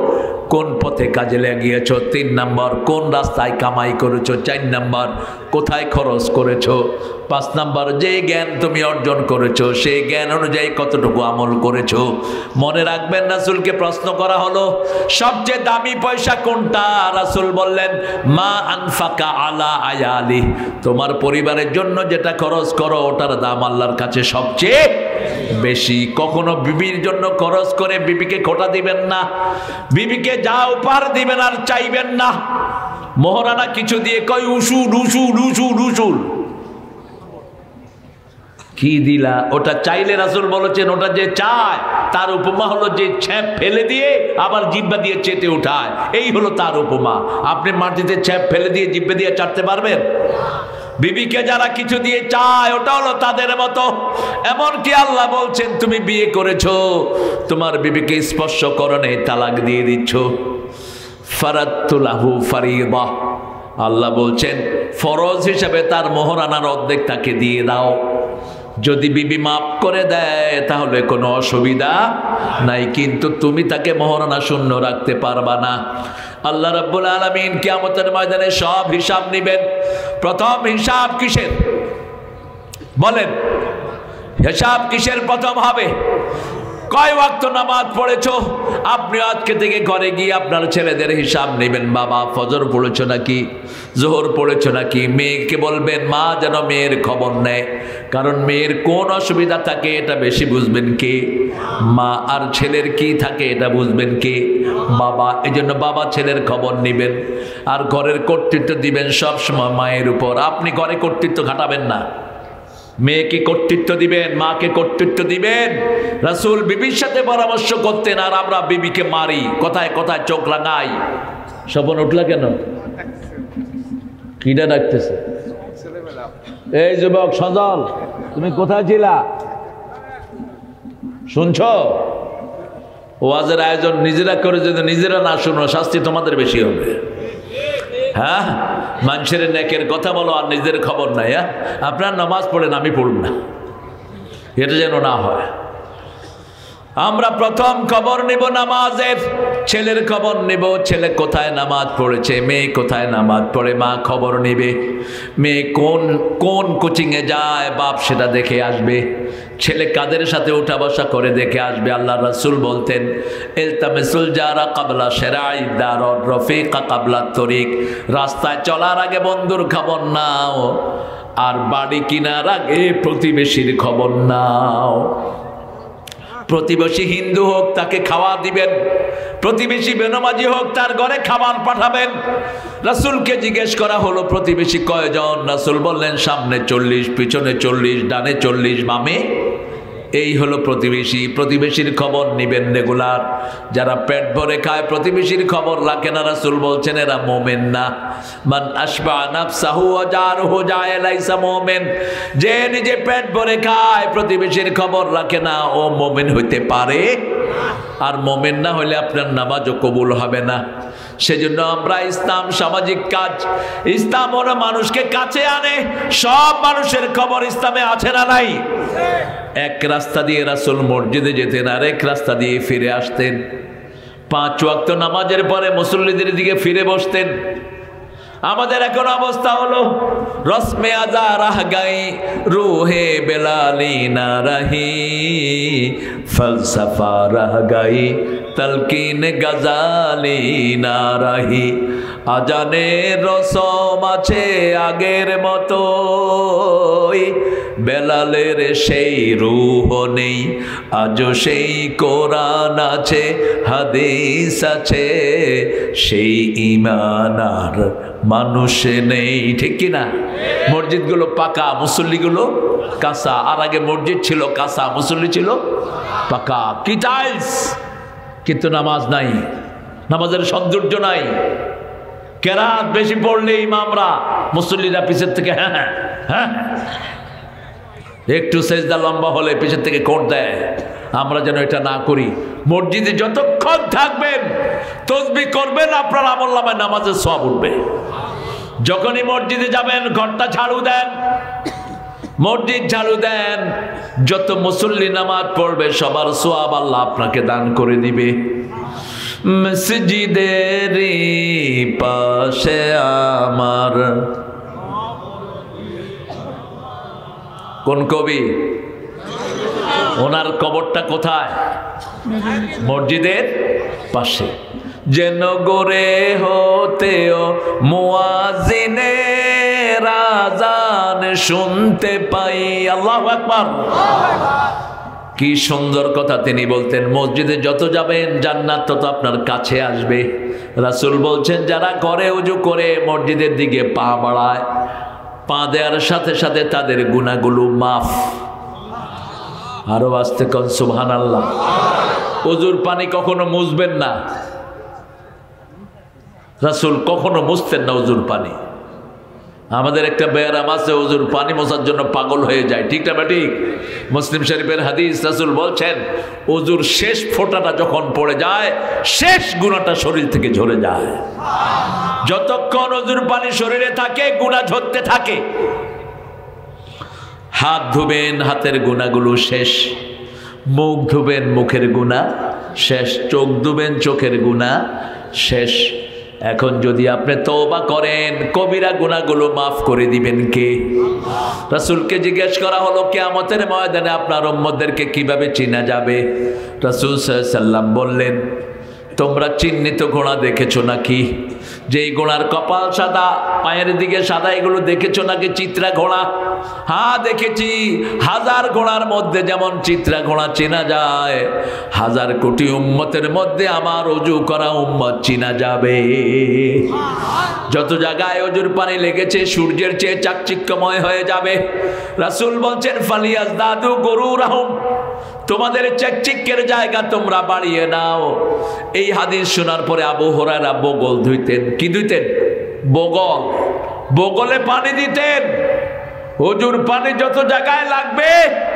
কোন পথে কাজে লাগিয়েছো। 3 নাম্বার, কোন রাস্তায় কামাই করেছো। 4 নাম্বার, কোথায় খরচ করেছো। 5 নাম্বার, যে জ্ঞান তুমি অর্জন করেছো সেই জ্ঞান অনুযায়ী কতটুকু আমল করেছো। মনে রাখবেন, রাসূলকে প্রশ্ন করা হলো সবচেয়ে দামি পয়সা কোনটা? রাসূল বললেন, মা আনফাকা আলা আয়ালি, তোমার পরিবারের জন্য যেটা খরচ করো ওটার দাম আল্লাহর কাছে সবচেয়ে বেশি। কখনো বিবির জন্য খরচ করে বিবিকে খোটা দিবেন না, বিবিকে যা উপহার দিবেন আর চাইবেন না। মোহরানা কিছু দিয়ে কয় উসুল উসুল উসুল উসুল, কি দিলা? ওটা চাইলে রাসূল বলেছেন ওটা যে চায় তার উপমা হলো যে ছ্যাপ ফেলে দিয়ে আবার জিহ্বা দিয়ে চেটে উঠায়, এই হলো তার উপমা। আপনি মাটিতে ছ্যাপ ফেলে দিয়ে জিহ্বা দিয়ে চাটতে পারবেন? বিবিকে যারা কিছু দিয়ে চায় ওটা হলো তাদের মতো। এমনকি আল্লাহ বলছেন তুমি বিয়ে করেছো, তোমার বিবিকে স্পর্শ করনে তালাক দিয়ে দিচ্ছ। ফারাদতু লাহু ফারিদা, আল্লাহ বলছেন ফরজ হিসাবে তার মোহরানার অর্ধেক তাকে দিয়ে দাও। যদি বিবি মাফ করে দেয় তাহলে কোনো অসুবিধা নাই, কিন্তু তুমি তাকে মোহরানা শূন্য রাখতে পারবা না। আল্লাহ রাব্বুল আলামিন কিয়ামতের ময়দানে সব হিসাব নেবেন। প্রথম হিসাব কিসের বলেন? হিসাব কিসের প্রথম হবে? কয় ওয়াক্ত নামাজ পড়েছো? আপনি আজকে থেকে ঘরে গিয়ে আপনার ছেলেদের হিসাব নেবেন। বাবা ফজর পড়েছো নাকি, জোহর পড়েছো নাকি? মেয়েকে বলবেন মা যেন মেয়ের খবর নেয়, কারণ মেয়ের কোন অসুবিধা থাকে এটা বেশি বুঝবেন কে? মা। আর ছেলের কি থাকে এটা বুঝবেন কে? বাবা। এই জন্য বাবা ছেলের খবর নেবেন, আর ঘরের কর্তৃত্ব দিবেন সবসময় মায়ের উপর। আপনি ঘরে কর্তৃত্ব খাটাবেন না, মেয়েকে কর্তৃত্ব দিবেন, মাকে কর্তৃত্ব দিবেন। রাসূল বিবির সাথে পরামর্শ করতেন, আর আমরা বিবিকে মারি, কথায় কথায় চোখ রাঙাই। স্বপন উঠলা কেন? কিটা ডাকতেছে? এই যুবক সজল, তুমি কোথায় ছিলা? শুনছো? ওয়াজের আয়োজন নিজেরা করে যদি নিজেরা না শুনো শাস্তি তোমাদের বেশি হবে। হ্যাঁ, মানুষের নেকের কথা বলো আর নিজের খবর নাই। হ্যাঁ, আপনার নামাজ পড়েন, আমি পড়ব না, এটা যেন না হয়। আমরা প্রথম খবর নিব নামাজের, ছেলের খবর নিব, ছেলে কোথায় নামাজ পড়েছে, মেয়ে কোথায় নামাজ পড়ে মা খবর নিবে, মেয়ে কোন কোন কোচিংয়ে যায় বাপ সেটা দেখে আসবে, ছেলে কাদের সাথে উঠা বসা করে দেখে আসবে। আল্লাহ রাসূল বলতেন ইলতামিসুল জারা ক্বাবলা শিরাই দারুর রফিকা ক্বাবলা তরিক, রাস্তায় চলার আগে বন্ধুর খবর নাও আর বাড়ি কেনার আগে প্রতিবেশীর খবর নাও। প্রতিবেশী হিন্দু হোক তাকে খাওয়া দিবেন, প্রতিবেশী বেনামাজি হোক তার ঘরে খাবার পাঠাবেন। রাসূলকে জিজ্ঞেস করা হলো প্রতিবেশী কয়জন? রাসূল বললেন সামনে 40, পিছনে 40, ডানে 40, বামে। এই হলো প্রতিবেশী। প্রতিবেশীর খবর নিবেন রেগুলার। যারা পেট ভরে খায় প্রতিবেশীর খবর রাখে না, রাসূল বলছেন এরা মুমিন না। মান আশবা নাফসাহু ওয়া জারুহু জায় লাইসা মুমিন, যে নিজে পেট ভরে খায় প্রতিবেশীর খবর রাখে না ও মুমিন হইতে পারে। আর মুমিন না হলে আপনার নামাজও কবুল হবে না। সেজন্য আমরা ইসলাম সামাজিক কাজ, ইসলাম ওরা মানুষকে কাছে আনে। সব মানুষের খবর ইসলামে আছে না নাই? এক রাস্তা দিয়ে রাসূল মসজিদে যেতেন, আর এক রাস্তা দিয়ে ফিরে আসতেন। 5 ওয়াক্ত নামাজের পরে মুসল্লিদের দিকে ফিরে বসতেন। আমাদের এখন অবস্থা হলো রসমে আজা রাহ গাই রুহে বেলালি না রাহি, ফলসফা রাহ গাই তলকিন গজালি না রাহি। আজানের রসম আছে আগের মতো, বেলালের সেই রূহ নেই, আজও সেই কোরআন আছে, হাদিস আছে, সেই ঈমান আর মানুষ নেই। ঠিক কিনা? মসজিদগুলো পাকা, মুসল্লিগুলো কাঁচা। আর আগে মসজিদ ছিল কাঁচা, মুসল্লি ছিল পাকা, কি টাইলস, কিন্তু নামাজ নাই, নামাজের সৌন্দর্য নাই। কেরাত বেশি পড়লে ইমামরা, মুসল্লিরা পিছের থেকে হ্যাঁ হ্যাঁ হ্যাঁ, একটু সেজদা লম্বা হলে পিছের থেকে কোট দেয়। আমরা যেন এটা না করি। মসজিদে যতক্ষণ থাকবেন তাসবিহ করবেন, আপনার আমলনামায় নামাজের সওয়াব উঠবে। যখনই মসজিদে যাবেন ঘরটা ঝাড়ু দেন, মসজিদ ঝাড়ু দেন, যত মুসল্লি নামাজ পড়বে সবার সওয়াব আল্লাহ আপনাকে দান করে দিবে। মসজিদের পাশে আমার, কোন কবি? ওনার কবরটা কোথায়? মসজিদের পাশে। যেন গোরে হতেও মুয়াজ্জিনের আযান শুনতে পাই। আল্লাহু আকবার। কি সুন্দর কথা তিনি বলতেন। মসজিদে যত যাবেন জান্নাত তত আপনার কাছে আসবে। রাসূল বলছেন যারা ঘরে ওযু করে মসজিদের দিকে পা বাড়ায়, পা দেওয়ার সাথে সাথে তাদের গুনাহগুলো মাফ। আরো আস্তে কোন সুবহানাল্লাহ। ওযুর পানি কখনো মুছবেন না, রাসূল কখনো মুছতেন না ওযুর পানি। আমাদের একটা বেয়ারাম আছে, ওযুর পানি মোছার জন্য পাগল হয়ে যায়। ঠিক না ঠিক? মুসলিম শরীফের হাদিস, রাসূল বলছেন ওযুর শেষ ফোঁটাটা যখন পড়ে যায় শেষ গুনাহটা শরীর থেকে ঝরে যায়। যতক্ষণ ওযুর পানি শরীরে থাকে গুনাহ ঝরতে থাকে। হাত ধুবেন, হাতের গুনাহগুলো শেষ। মুখ ধুবেন, মুখের গুনাহ শেষ। চোখ ধুবেন, চোখের গুনাহ শেষ। এখন যদি আপনি তওবা করেন কবিরা গুনাহগুলো মাফ করে দিবেন কে? রাসূলকে জিজ্ঞেস করা হলো কিয়ামতের ময়দানে আপনার উম্মতদেরকে কিভাবে চিনা যাবে? রাসূল সাল্লাল্লাহু আলাইহি সাল্লাম বললেন তোমরা চিহ্নিত ঘোড়া দেখেছো নাকি? যেই ঘোড়ার কপাল সাদা, পায়ের দিকে সাদা, এগুলো দেখেছো নাকি চিত্রা ঘোড়া? হ্যাঁ দেখেছি। 1000 ঘোড়ার মধ্যে যেমন চিত্রা ঘোড়া চেনা যায়, 1000 কোটি উম্মতের মধ্যে আমার ওযু করা উম্মত চিনা যাবে। যত জায়গায় ওযুর পানি লেগেছে সূর্যের চেয়ে চাকচিক্যময় হয়ে যাবে। রাসূল বলছেন ফালিয়াজদাদু গুরুরাহুম, তোমাদের চাকচিক্যের জায়গা তোমরা বাড়িয়ে নাও। এই হাদিস শোনার পরে আবু হুরায়রা বগল ধুইতেন। কি ধুইতেন? বগল। বগলে পানি দিতেন। ওযুর পানি যত জায়গায় লাগবে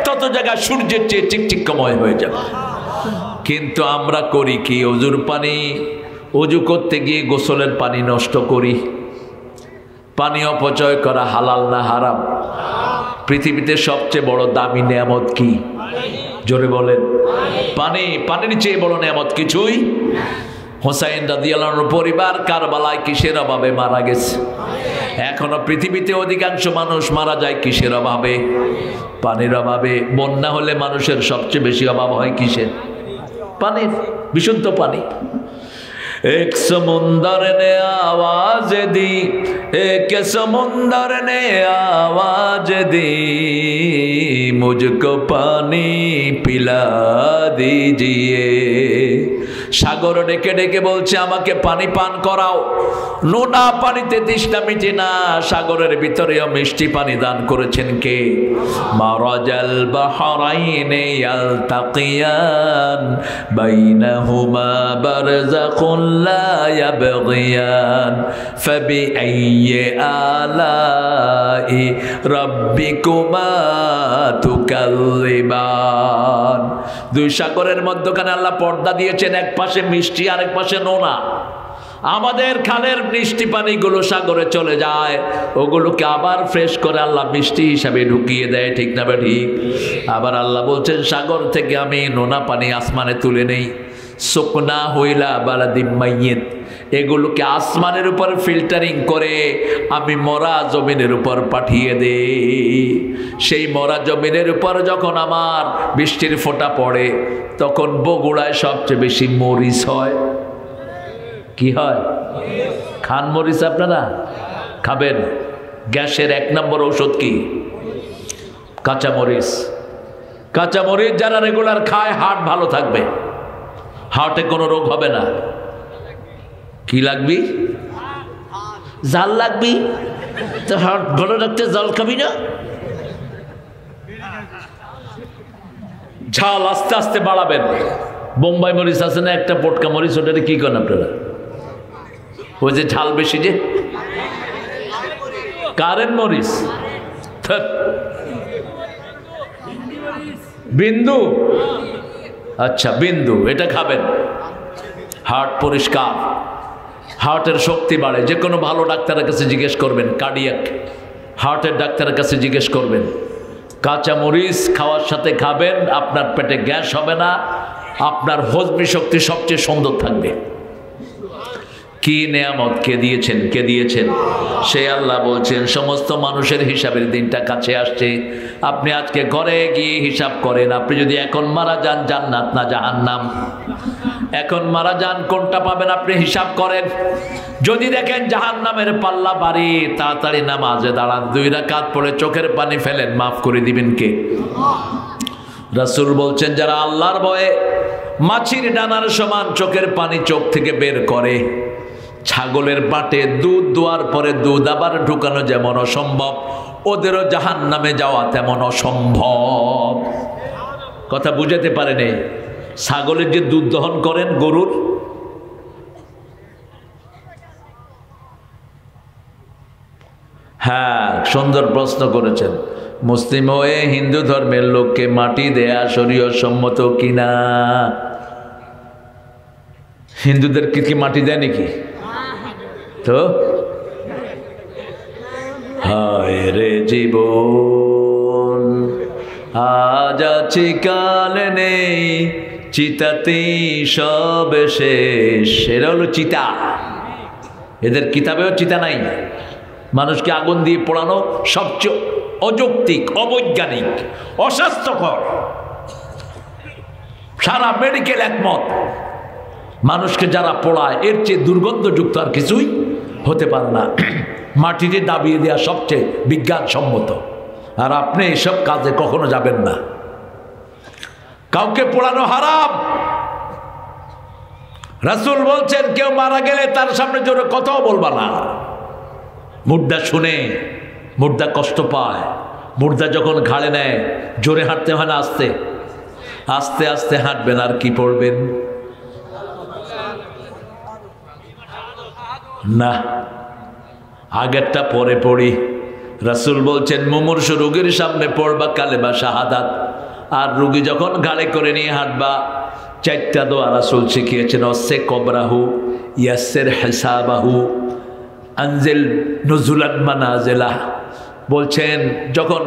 তত জায়গায় সূর্যের চেয়ে চিকচিক্যময় হয়ে যাবে। কিন্তু আমরা করি কি, অজুর পানি, অজু করতে গিয়ে গোসলের পানি নষ্ট করি। পানি অপচয় করা হালাল না হারাম? পৃথিবীতে সবচেয়ে বড় দামি নেয়ামত কি? জোরে বলেন। পানি। পানির চেয়ে বড় নেয়ামত কিছুই। হোসাইন রাদিয়াল্লাহু আনহুর পরিবার কারবালায় কিসের অভাবে মারা গেছে? এখনো পৃথিবীতে অধিকাংশ মানুষ মারা যায় কিসের অভাবে? পানির অভাবে। বন্যা হলে মানুষের সবচেয়ে বেশি অভাব হয় কিসের? পানির। বিশুদ্ধ পানি। एक समुंदर ने आवाज दी, एक समुंदर ने आवाज दी, मुझको पानी पिला दीजिए। সাগর ডেকে ডেকে বলছে আমাকে পানি পান করাও। নোনা পানিতে তৃষ্ণা মিটে না, সাগরের ভিতরেও মিষ্টি পানি দান করেছেন কে? মারাজাল বাহরাইনে ইয়ালতাকিয়ান বাইনাহুমা বারযাকুন লা ইয়াবগিয়ান ফাবিআইয়ি আলাই রাব্বিকুমা তুকাল্লিবান। দুই সাগরের মধ্যখানে আল্লাহ পর্দা দিয়েছেন, এক পাশে মিষ্টি আরেক পাশে নোনা। আমাদের খালের মিষ্টি পানিগুলো সাগরে চলে যায়, ওগুলোকে আবার ফ্রেশ করে আল্লাহ মিষ্টি হিসাবে ঢুকিয়ে দেয়, ঠিক না ঠিক? আবার আল্লাহ বলছেন সাগর থেকে আমি নোনা পানি আসমানে তুলে নেই, সুকনা হইলা বালাদিম মাইয়িত, এগুলোকে আসমানের উপর ফিল্টারিং করে আমি মরা জমিনের উপর পাঠিয়ে দেই। সেই মরা জমিনের উপর যখন আমার বৃষ্টির ফোঁটা পড়ে তখন বগুড়ায় সবচেয়ে বেশি মরিচ হয়। কি হয়? খান মরিচ? আপনারা খাবেন? গ্যাসের 1 নম্বর ঔষধ কি? কাঁচা মরিচ। কাঁচা মরিচ যারা রেগুলার খায় হার্ট ভালো থাকবে, হার্টে কোনো রোগ হবে না। কি লাগবি? জাল লাগবি তো হার্ট ভালো রাখতে জাল খাবি না। ঝাল আস্তে আস্তে বাড়াবেন। বোম্বাই মরিচ আছে না একটা, পটকা মরিচ, ওটাতে কি করেন আপনারা? ওই যে ঝাল বেশি, যে কারেন্ট মরিচ, বিন্দু। আচ্ছা বিন্দু, এটা খাবেন, হার্ট পরিষ্কার, হার্টের শক্তি বাড়ে। যে কোনো ভালো ডাক্তারের কাছে জিজ্ঞেস করবেন, কার্ডিয়াক হার্টের ডাক্তারের কাছে জিজ্ঞেস করবেন। কাঁচা মরিচ খাওয়ার সাথে খাবেন, আপনার পেটে গ্যাস হবে না, আপনার হজমি শক্তি সবচেয়ে সুন্দর থাকবে। কি নেয়ামত কে দিয়েছেন? কে দিয়েছেন? সে আল্লাহ বলছেন সমস্ত মানুষের হিসাবের দিনটা কাছে আসছে। আপনি আজকে ঘরে গিয়ে হিসাব করেন, আপনি যদি এখন মারা যান জান্নাত না জাহান্নাম? এখন মারা যান, কোনটা পাবেন আপনি হিসাব করেন। যদি দেখেন জাহান্নামের পাল্লা বাড়ি, তাড়াতাড়ি নামাজে দাঁড়ান, 2 রাকাত পড়ে চোখের পানি ফেলেন, মাফ করে দিবেন কে? রাসূল বলছেন যারা আল্লাহর ভয়ে মাছির ডানার সমান চোখের পানি চোখ থেকে বের করে, ছাগলের পাটে দুধ দোয়ার পরে দুধ আবার ঢুকানো যেমন অসম্ভব, ওদেরও জাহান্নামে যাওয়া তেমন অসম্ভব। কথা বুঝাতে পারেনি? ছাগলের যে দুধ দহন করেন, গরুর, হ্যাঁ সুন্দর প্রশ্ন করেছেন। মুসলিম হয়ে হিন্দু ধর্মের লোককে মাটি দেয়া শরীয়ত সম্মত কিনা? হিন্দুদেরকে কি মাটি দেয় নাকি? তো হায় রে জীবন, আজ আছি কাল নেই, চিতাতেই সব শেষ। এরা হলো চিতা। এদের কিতাবেও চিতা নাই। মানুষকে আগুন দিয়ে পোড়ানো সবচেয়ে অযৌক্তিক, অবৈজ্ঞানিক, অস্বাস্থ্যকর। সারা মেডিকেল একমত, মানুষকে যারা পোড়ায় এর চেয়ে দুর্গন্ধযুক্ত আর কিছুই হতে পারে না। মাটিতে দাবিয়ে দেওয়া সবচেয়ে বিজ্ঞানসম্মত। আর আপনি এসব কাজে কখনো যাবেন না। কাউকে পোড়ানো হারাম। রাসূল বলছেন কেউ মারা গেলে তার সামনে জোরে কথাও বলবা না। মুর্দা শুনে মুর্দা কষ্ট পায়। মুর্দা যখন ঘাড়ে নেয় জোরে হাঁটতে হয় না, আস্তে আস্তে আস্তে হাঁটবেন। আর কি পড়বেন? না, আগেরটা পরে পড়ি। রাসূল বলছেন মুমূর্ষু রোগীর সামনে পড়বা কালেমা শাহাদাত। আর রোগী যখন ঘাড়ে করে নিয়ে হাঁটবা চারটা দোয়া রাসূল শিখিয়েছেন, অসে কবরাহু, ইয়াসসির হিসাবাহু, আনজিল নুজুলান মানাজিলাহ। বলছেন যখন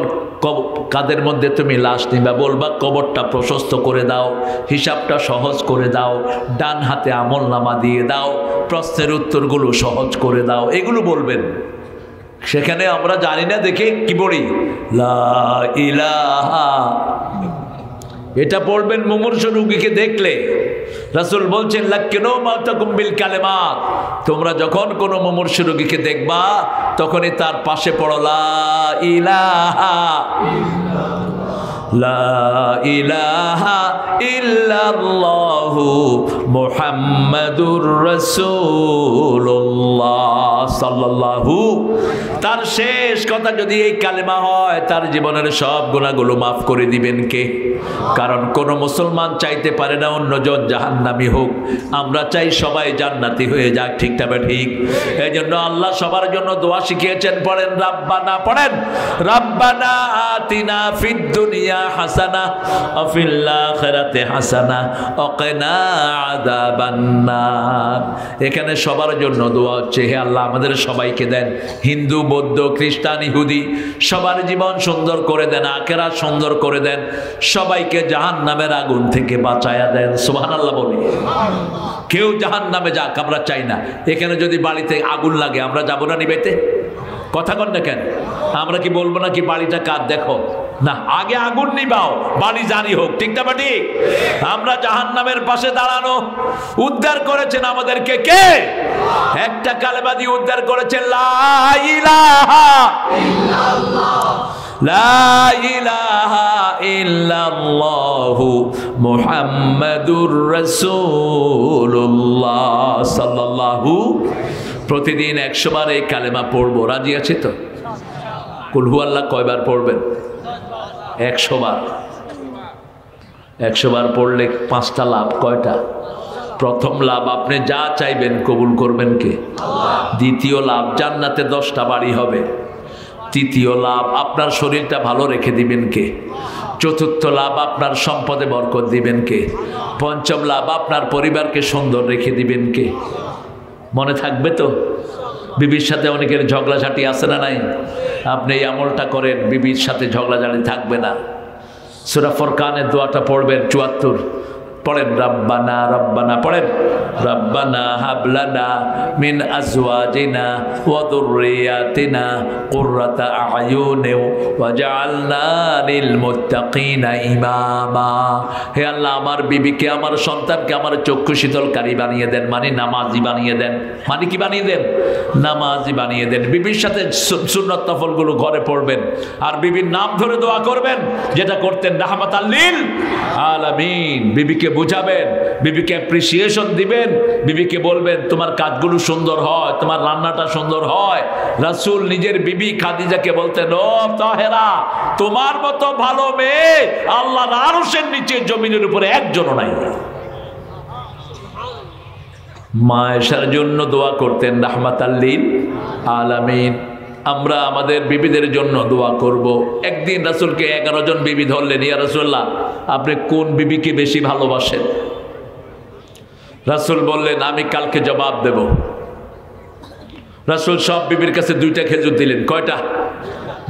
কাদের মধ্যে তুমি লাশ নিবা, বলবা কবরটা প্রশস্ত করে দাও, হিসাবটা সহজ করে দাও, ডান হাতে আমলনামা দিয়ে দাও, প্রশ্নের উত্তরগুলো সহজ করে দাও, এগুলো বলবেন। সেখানে আমরা জানি না দেখে কি বলি, লা ইলাহা, এটা পড়বেন মুমূর্ষু রোগীকে দেখলে। রাসূল বলছেন লাক্কিনু মাউতাকুম বিল কালিমাত, তোমরা যখন কোনো মুমূর্ষু রোগীকে দেখবা তখনই তার পাশে পড়ো লা ইলাহা, লা ইলাহা ইল্লাল্লাহু মুহাম্মাদুর রাসূলুল্লাহ সাল্লাল্লাহু। তার শেষ কথা যদি এই কালেমা হয়, তার জীবনের সব গুনাহগুলো মাফ করে দিবেন কে? কারণ কোন মুসলমান চাইতে পারে না অন্যজন জাহান্নামী হোক, আমরা চাই সবাই জান্নাতি হয়ে যাক, ঠিক না ঠিক? এই জন্য আল্লাহ সবার জন্য দোয়া শিখিয়েছেন, পড়েন রাব্বানা, পড়েন রাব্বানা আতিনা ফিদ দুনিয়া হাসানা ওয়া ফিল আখিরাতি হাসানা ওয়া কিনা আযাবান নার। এখানে সবার জন্য দোয়া হচ্ছে, হে আল্লাহ আমাদের সবাইকে দেন, হিন্দু, বৌদ্ধ, খ্রিস্টান, ইহুদি, সবার জীবন সুন্দর করে দেন, আখিরাত সুন্দর করে দেন, সবাইকে জাহান্নামের আগুন থেকে বাঁচায়া দেন। সুবহানাল্লাহ বলি। কেউ জাহান্নামে যাক আমরা চাই না। এখানে যদি বাড়িতে আগুন লাগে আমরা যাবো না নিবেতে? কথা কন না কেন? আমরা কি বলবো না কি বাড়িটা কার দেখো না, আগে আগুন নিবাও, বাড়ি জারি হোক, ঠিক না ঠিক? আমরা জাহান্নামের পাশে দাঁড়ানো। উদ্ধার করেছেন আমাদেরকে কে? একটা কালেমা দিয়ে উদ্ধার করেছেন, লা ইলাহা ইল্লাল্লাহ, লা ইলাহা ইল্লাল্লাহু মুহাম্মাদুর রাসূলুল্লাহ সাল্লাল্লাহু। প্রতিদিন 100 বার এই কালেমা পড়বো, রাজি আছে তো? কুল হু আল্লাহ কয়বার পড়বেন? 100 বার। 100 বার পড়লে 5টা লাভ। কয়টা? প্রথম লাভ, আপনি যা চাইবেন কবুল করবেন কে? দ্বিতীয় লাভ, জান্নাতে 10টা বাড়ি হবে। তৃতীয় লাভ, আপনার শরীরটা ভালো রেখে দিবেন কে? চতুর্থ লাভ, আপনার সম্পদে বরকত দিবেন কে? পঞ্চম লাভ, আপনার পরিবারকে সুন্দর রেখে দিবেন কে? মনে থাকবে তো? বিবির সাথে অনেকের ঝগড়াঝাটি আছে না নাই? আপনি এই আমলটা করেন, বিবির সাথে ঝগড়াঝাটি থাকবে না। সূরা ফুরকানের দোয়াটা পড়বেন 74। পড়েন রব্বানা রব্বানা, পড়েন রব্বানা হাবলানা মিন আজওয়াজিনা ওয়া যুররিয়াতিনা কুররাতা আয়ুনি ওয়াজআলনা লিল মুত্তাকিনা ইমামা। হে আল্লাহ, আমার বিবিকে, আমার সন্তানকে আমার চক্ষু শীতলকারী বানিয়ে দেন, মানে নামাজি বানিয়ে দেন। মানে কি বানিয়ে দেন? নামাজি বানিয়ে দেন। বিবির সাথে সুন্নাত নফলগুলো ঘরে পড়বেন, আর বিবির নাম ধরে দোয়া করবেন, যেটা করতেন রাহমাতাল লিল আলামিন। বিবিকে বুঝাবেন, বিবিকে অ্যাপ্রিসিয়েশন দিবেন, বিবিকে বলবেন তোমার কাজগুলো সুন্দর হয়, তোমার রান্নাটা সুন্দর হয়। রাসূল নিজের বিবি খাদিজাকে বলতেন, ও তাহেরা, তোমার মতো ভালো মেয়ে আল্লাহর আরশের নিচে জমিনের উপরে একজনও নাই। মা আয়েশার জন্য দোয়া করতেন রাহমাতাল লিল আলামিন। আমরা আমাদের বিবিদের জন্য দোয়া করব। একদিন রাসূলকে 11 জন বিবি ধরলেন, ইয়া রাসূলুল্লাহ আপনি কোন বিবিকে বেশি ভালোবাসেন? রাসূল বললেন, আমি কালকে জবাব দেব। রাসূল সব বিবির কাছে 2টা খেজুর দিলেন। কয়টা?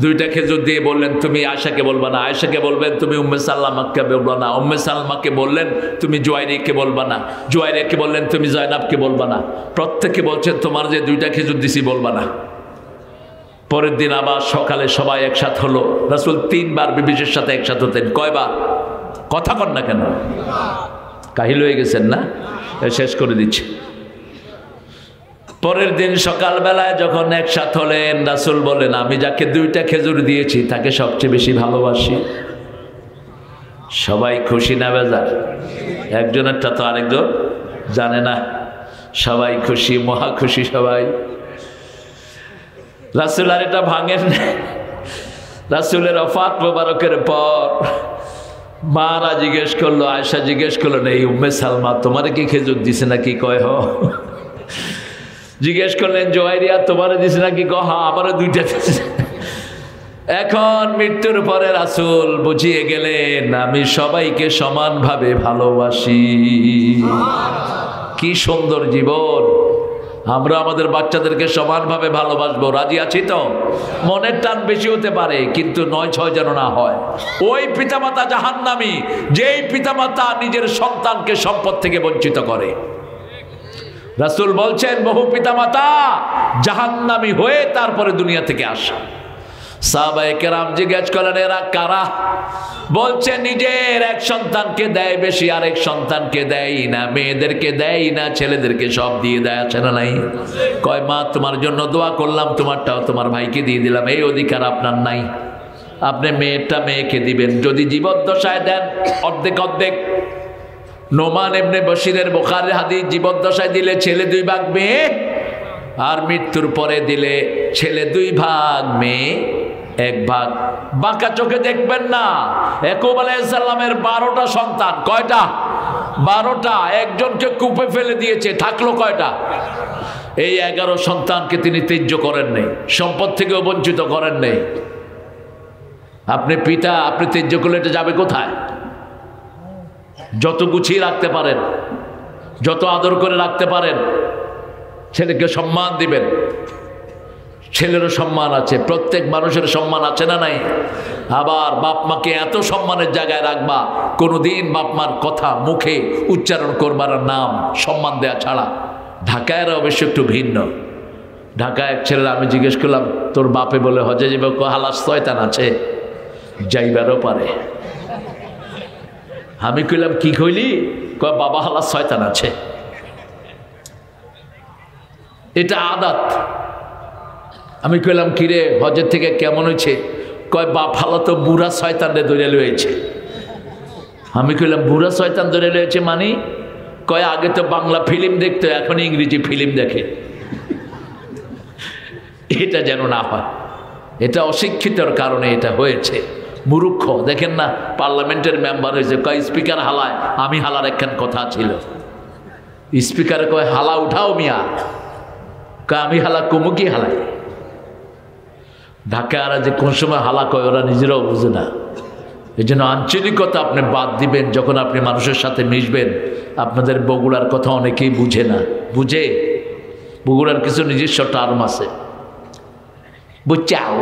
2টা খেজুর দিয়ে বললেন, তুমি আয়েশাকে বলবা না, আয়েশাকে বলবেন তুমি উম্মে সালমাকে বলবা না, উম্মে সালমাকে বললেন তুমি জুয়াইরিয়াকে বলবা না, জুয়াইরিয়াকে বললেন তুমি জয়নাবকে বলবা না। প্রত্যেককে বলছেন তোমার যে 2টা খেজুর দিছি বলবা না। পরের দিন আবার সকালে সবাই একসাথে হলো। রাসূল 3 বার বিবির সাথে একসাথে হতেন। কয়বার? কথা কন না কেন? কাহিল হয়ে গেছেন না? শেষ করে দিচ্ছি। পরের দিন সকালবেলায় যখন একসাথে হলেন, রাসূল বলেন, আমি যাকে 2টা খেজুর দিয়েছি তাকে সবচেয়ে বেশি ভালোবাসি। সবাই খুশি না বেজার? একজনেরটা তো আরেকজন জানে না। সবাই খুশি, মহা খুশি সবাই। রাসূল আর এটা ভাঙেন। রাসূলের ওফাত মোবারকের পর মারা জিজ্ঞেস করলো, আয়েশা জিজ্ঞেস করলো, এই উম্মে সালমা তোমারে কি খেজুর দিছে নাকি? কয় হ। জিজ্ঞেস করলেন জুয়াইরিয়া তোমারে দিছে নাকি? কয় হ্যাঁ, আমারও 2টা দিছে। এখন মৃত্যুর পরে রাসূল বুঝিয়ে গেলেন, আমি সবাইকে সমানভাবে ভালোবাসি। কি সুন্দর জীবন! আমরা আমাদের বাচ্চাদেরকে সমানভাবে ভালোবাসবো, রাজি আছি তো? মনের টান বেশি হতে পারে, কিন্তু ৯-৬ যেন না হয়। ওই পিতামাতা জাহান্নামী যেই পিতামাতা নিজের সন্তানকে সম্পদ থেকে বঞ্চিত করে। রাসূল বলছেন, বহু পিতামাতা জাহান্নামী হয়ে তারপরে দুনিয়া থেকে আসে। সাহাবায়ে কেরাম জিজ্ঞেস করলেন, এরা কারা? বলছে, নিজের এক সন্তানকে দেয় বেশি, আরেক সন্তানকে দেয় না, মেয়েদেরকে দেয় না, ছেলেদেরকে সব দিয়ে দেয়। আছে না নাই? কয়, মা তোমার জন্য দোয়া করলাম, তোমারটাও তোমার ভাইকে দিয়ে দিলাম, এই অধিকার আপনার নাই। আপনি মেয়েরটা মেয়েকে দিবেন, যদি জীবদ্দশায় দেন অর্ধেক অর্ধেক। নোমান ইবনে বশিরের বুখারীর হাদিস, জীবদ্দশায় দিলে ছেলে 2 ভাগ, মেয়ে, আর মৃত্যুর পরে দিলে ছেলে 2 ভাগ, মেয়ে 1 ভাগ। বাঁকা চোখে দেখবেন না। ইয়াকুব আলাইহিস সালামের 12টা সন্তান। কয়টা? 12টা। একজনকে কূপে ফেলে দিয়েছে, থাকলো কয়টা? এই 11 সন্তানকে তিনি ত্যায্য করেন নাই, সম্পদ থেকেও বঞ্চিত করেন নাই। আপনি পিতা, আপনি ত্যায্য করলে এটা যাবে কোথায়? যত গুছিয়ে রাখতে পারেন, যত আদর করে রাখতে পারেন, ছেলেকে সম্মান দিবেন। ছেলেরও সম্মান আছে, প্রত্যেক মানুষের সম্মান আছে না নাই? আবার বাপ মাকে এত সম্মানের জায়গায় রাখবা, কোনোদিন বাপ মার কথা মুখে উচ্চারণ করবার নাম সম্মান দেয়া ছাড়া। ঢাকায় অবশ্য একটু ভিন্ন। ঢাকায় এক ছেলের আমি জিজ্ঞেস করলাম, তোর বাপে বলে হজে যাবে? হালাস শয়তান আছে, যাইবারও পারে। আমি কইলাম, কি কইলি? কয়, বাবা হালাস শয়তান আছে। এটা আদাত। আমি কইলাম, কিরে হজের থেকে কেমন হয়েছে? কয়, বাপ হালা তো বুড়া শয়তানরে ধরে লয়েছে। আমি কইলাম, বুড়া শয়তান ধরে লয়েছে মানে? কয়, আগে তো বাংলা ফিল্ম দেখতো, এখন ইংরেজি ফিল্ম দেখে। এটা যেন না হয়। এটা অশিক্ষিতর কারণে এটা হয়েছে। মূর্খ দেখেন না, পার্লামেন্টের মেম্বার হয়েছে, কয় স্পিকার হালায়। আমি হালার একখান কথা ছিল, স্পিকারে কয়, হালা উঠাও মিয়া। কয়, আমি হালা কমু কি হালাই? ঢাকারা যে কোন সময় হালা কয় ওরা নিজেরাও বুঝে না। এই জন্য আঞ্চলিকতা আপনি বাদ দিবেন। যখন আপনি মানুষের সাথে মিশবেন, আপনাদের বগুড়ার কথা অনেকেই বুঝে না। বুঝে? বগুড়ার কিছু নিজস্ব টার্ম আছে, বুঝছাও?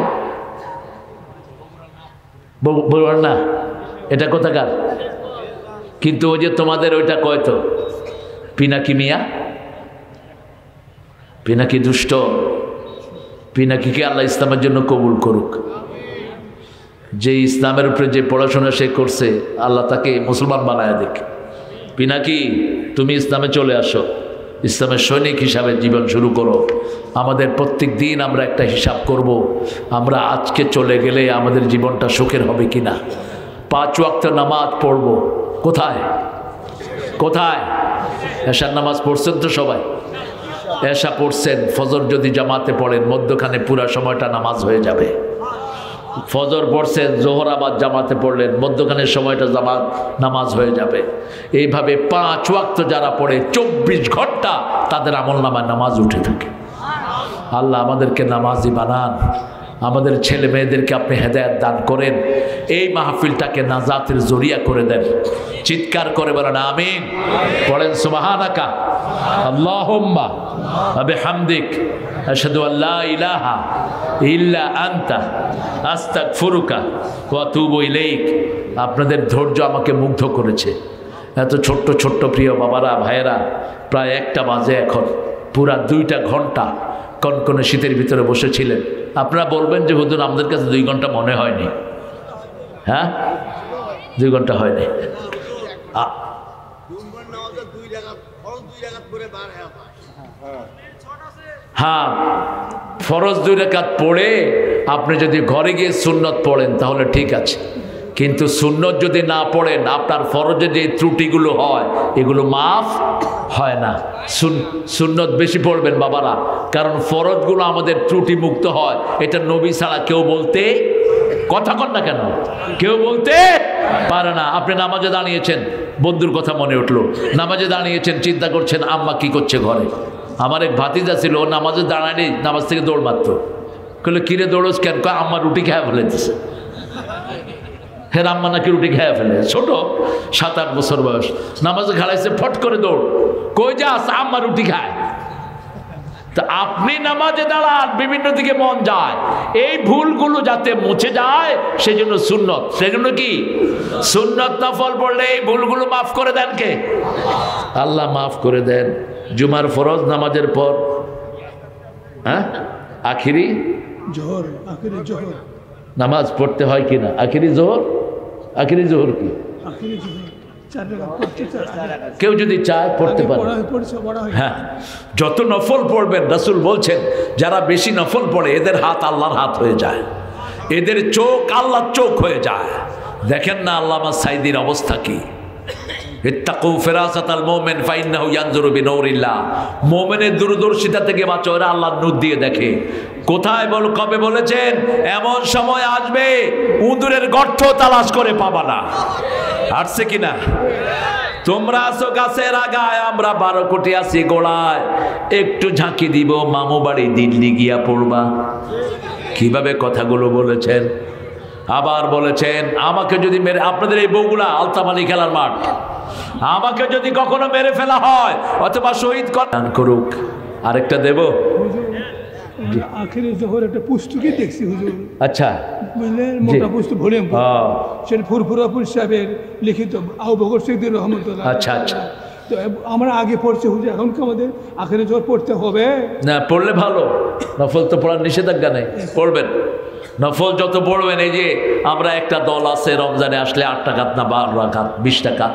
বগুড়ার না, এটা কোথাকার? কিন্তু ওই যে তোমাদের ওইটা কয় তো, পিনাকি মিয়া, পিনাকি দুষ্ট। পিনাকিকে আল্লাহ ইসলামের জন্য কবুল করুক। যে ইসলামের উপরে যে পড়াশোনা সে করছে, আল্লাহ তাকে মুসলমান বানায় দিক। পিনাকি, তুমি ইসলামে চলে আসো, ইসলামের সৈনিক হিসাবে জীবন শুরু করো। আমাদের প্রত্যেক দিন আমরা একটা হিসাব করব, আমরা আজকে চলে গেলে আমাদের জীবনটা সুখের হবে কিনা। 5 ওয়াক্ত নামাজ পড়ব। কোথায় কোথায়? এশার নামাজ পড়ছেন তো সবাই? এশা পড়ছেন, ফজর যদি জামাতে পড়েন মধ্যখানে পুরা সময়টা নামাজ হয়ে যাবে। ফজর পড়ছেন, জোহর আবার জামাতে পড়লেন, মধ্যখানের সময়টা নামাজ হয়ে যাবে। এইভাবে 5 ওয়াক্ত যারা পড়ে 24 ঘন্টা তাদের আমলনামায় নামাজ উঠে থাকে। আল্লাহ আমাদেরকে নামাজি বানান, আমাদের ছেলে মেয়েদেরকে আপনি হেদায়েত দান করেন, এই মাহফিলটাকে নাজাতের জরিয়া করে দেন। চিৎকার করে বলেন আমিন। পড়েন সুবহানাকা আল্লাহুম্মা ওয়া বিহামদিক আশহাদু আল্লা ইলাহা ইল্লা আনতা আস্তাগফিরুকা ওয়া আতুবু ইলাইক। আপনাদের ধৈর্য আমাকে মুগ্ধ করেছে। এত ছোট্ট ছোট্ট প্রিয় বাবারা, ভাইয়েরা, প্রায় 1টা বাজে এখন, পুরা 2টা ঘন্টা কনকনে শীতের ভিতরে বসেছিলেন। আপনারা বলবেন যে হুজুর আমাদের কাছে 2 ঘন্টা মনে হয়নি। হ্যাঁ, 2 ঘন্টা হয়নি। হ্যাঁ, ফরজ 2 রাকাত পড়ে আপনি যদি ঘরে গিয়ে সুন্নত পড়েন তাহলে ঠিক আছে, কিন্তু সুন্নত যদি না পড়েন আপনার ফরজে যে ত্রুটিগুলো হয় এগুলো মাফ হয় না। সুন্নত বেশি পড়বেন বাবারা, কারণ ফরজগুলো আমাদের ত্রুটি মুক্ত হয়। এটা নবী ছাড়া কেউ বলতে, কথা কন না কেন, কেউ বলতে পারে না। আপনি নামাজে দাঁড়িয়েছেন, বন্ধুর কথা মনে উঠলো, নামাজে দাঁড়িয়েছেন, চিন্তা করছেন আম্মা কি করছে ঘরে। আমার এক ভাতিজা ছিল, ও নামাজে দাঁড়ায়নি, নামাজ থেকে দৌড় মারত। কইলে কিরে দৌড়স কেন? কয় আম্মা রুটি খেয়ে ফেলেছে। হ্যাঁ, আম্মা নাকি রুটি খেয়ে ফেলে, ছোট 7-8 বছর বয়স, নামাজে খাড়াইছে, ফট করে দৌড়, কই যাস? আম্মা রুটি খায়। তা আপনি নামাজে দাঁড়ান, বিভিন্ন দিকে মন যায়, এই ভুলগুলো যাতে মুছে যায় সেজন্য সুন্নত। সেজন্য কি সুন্নত নফল পড়লে এই ভুলগুলো মাফ করে দেন কে? আল্লাহ মাফ করে দেন। জুমার ফরজ নামাজের পর আখিরি জোহর, আখিরি জোহর নামাজ পড়তে হয় কিনা? আখিরি জোহর, আখিরি জোহর কি? আখিরি জোহর 4 রাকাত পড়তে চায়, কেউ যদি চায় পড়তে পারে। হ্যাঁ, যত নফল পড়বেন, রাসূল বলছেন যারা বেশি নফল পড়ে এদের হাত আল্লাহর হাত হয়ে যায়, এদের চোখ আল্লাহর চোখ হয়ে যায়। দেখেন না আল্লামা সাইদির অবস্থা কি? ইত্তাকু ফিরাসাতাল মুমিন ফাইন্নাহু ইয়ানজুরু বিনূরিল্লাহ। মুমিনের দূরদর্শিতা থেকে বাঁচো, ওরা আল্লাহর নূর দিয়ে দেখে। কোথায় বল, কবে বলেছেন? এমন সময় আসবে উঁদুরের গর্ত তালাশ করে পাবা না। আসছে কিনা? তোমরা আছো গাছের আগায়, আমরা 12 কোটি আছি গোড়ায়, একটু ঝাঁকি দিব, মামু বাড়ি দিল্লি গিয়া পড়বা। কিভাবে কথাগুলো বলেছেন। আবার বলেছেন আমাকে যদি মেরে, আপনাদের এই বগুড়া আলতাফ আলী খেলার মাঠ, আমাকে যদি কখনো মেরে ফেলা হয় অথবা শহীদ করুক। আরেকটা দেব, আখিরি জোহর একটা পুস্তকে দেখছি হুজুর। আচ্ছা, বুঝলেন, মোটা পুস্তক, ভলিউম, সেটা ফুরফুরাপুর সাহেবের লিখিত, আবু বকর সিদ্দিক রহমতুল্লাহ। আচ্ছা আচ্ছা, তো আমরা আগে পড়ছি হুজুর, এখন কি আমাদের আখিরি জোহর পড়তে হবে? না, পড়লে ভালো। নফল তো পড়ার নিষেধাজ্ঞা নেই, পড়বেন। নফল যত পড়বেন, এই যে আমরা একটা দল আছে রমজানে আসলে 8 রাকাত না 12 রাকাত 20 টাকা,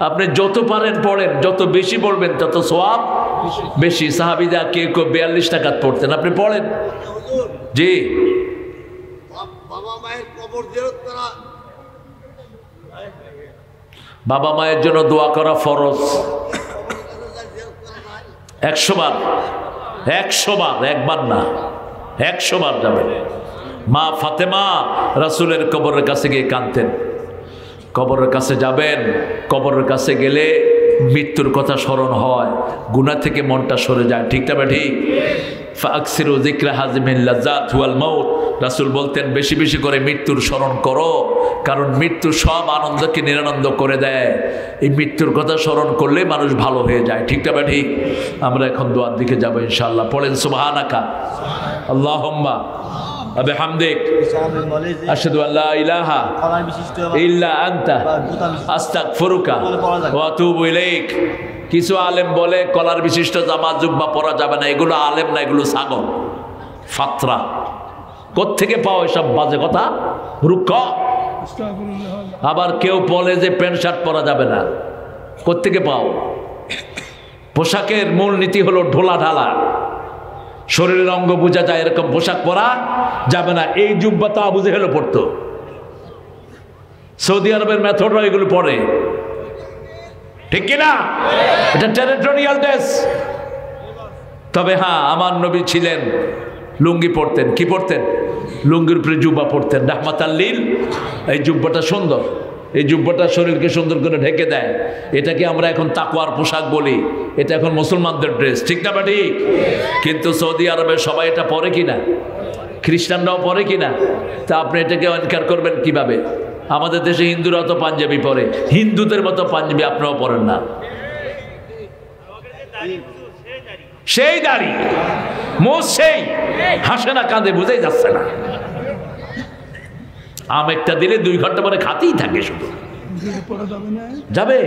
আপনি যত পারেন পড়েন, যত বেশি পড়বেন তত সওয়াব বেশি। সাহাবীরা কেউ 42 টাকাত পড়তেন, আপনি পড়েন। জি, বাবা মায়ের জন্য দোয়া করা ফরজ। 100 বার, 100 বার, একবার না, 100 বার যাবেন। মা ফাতেমা রাসূলের কবরের কাছে গিয়ে কাঁদতেন। কবরের কাছে যাবেন, কবরের কাছে গেলে মৃত্যুর কথা স্মরণ হয়, গুনাহ থেকে মনটা সরে যায়। ঠিক না ঠিক? ফাকসিরু যিকরা হাযমিল লাযাত ওয়াল মাউত। রাসূল বলতেন বেশি বেশি করে মৃত্যুর স্মরণ করো, কারণ মৃত্যু সব আনন্দকে নিরানন্দ করে দেয়। এই মৃত্যুর কথা স্মরণ করলে মানুষ ভালো হয়ে যায়। ঠিক না ঠিক? আমরা এখন দোয়ার দিকে যাবো ইনশাআল্লাহ। পড়েন সুবহানাকা আল্লাহুম্মা বিহামদিক আশহাদু আল্লা ইলাহা ইল্লা আনতা আস্তাগফিরুকা ওয়া আতুবু ইলাইক। কিছু আলেম বলে কলার বিশিষ্ট জামা জুব্বা পরা যাবে না, এগুলো আলেম না, এগুলো ছাগল, ফাতরা। কোত্থেকে পাও এসব বাজে কথা? রুক্ষ। আবার কেউ বলে যে প্যান্ট শার্ট পরা যাবে না, কোত্থেকে পাও? পোশাকের মূল নীতি হলো ঢোলা ঢালা, শরীরের অঙ্গ বোঝা যায় এরকম পোশাক পরা যাবে না। এই জুব্বা তো আবু জেহেলও পড়তো, সৌদি আরবের মেথডরা এগুলো পড়ে। ঠিক কিনা? এটা টেরিটোরিয়াল ড্রেস। তবে হ্যাঁ, আমার নবী ছিলেন লুঙ্গি পরতেন। কি পরতেন? লুঙ্গির উপরে জুব্বা পরতেন, রাহমাতাল লিল। এই জুব্বাটা সুন্দর, এই জুব্বাটা শরীরকে সুন্দর করে ঢেকে দেয়। এটাকে আমরা এখন তাকওয়ার পোশাক বলি, এটা এখন মুসলমানদের ড্রেস। ঠিক না ঠিক? কিন্তু সৌদি আরবে সবাই এটা পরে কিনা? খ্রিস্টানরাও পরে কিনা? তা আপনি এটাকে অনকার করবেন কিভাবে? আমাদের দেশে হিন্দুরাও তো পাঞ্জাবি পরে, হিন্দুদের মতো পাঞ্জাবি আপনারাও পরেন না। সেই দাড়ি মোজ, সেই হাসে না কাঁদে, বুঝেই যাচ্ছে না। আম একটা দিলে 2 ঘন্টা পরে খাতেই থাকে শুধু। যাবে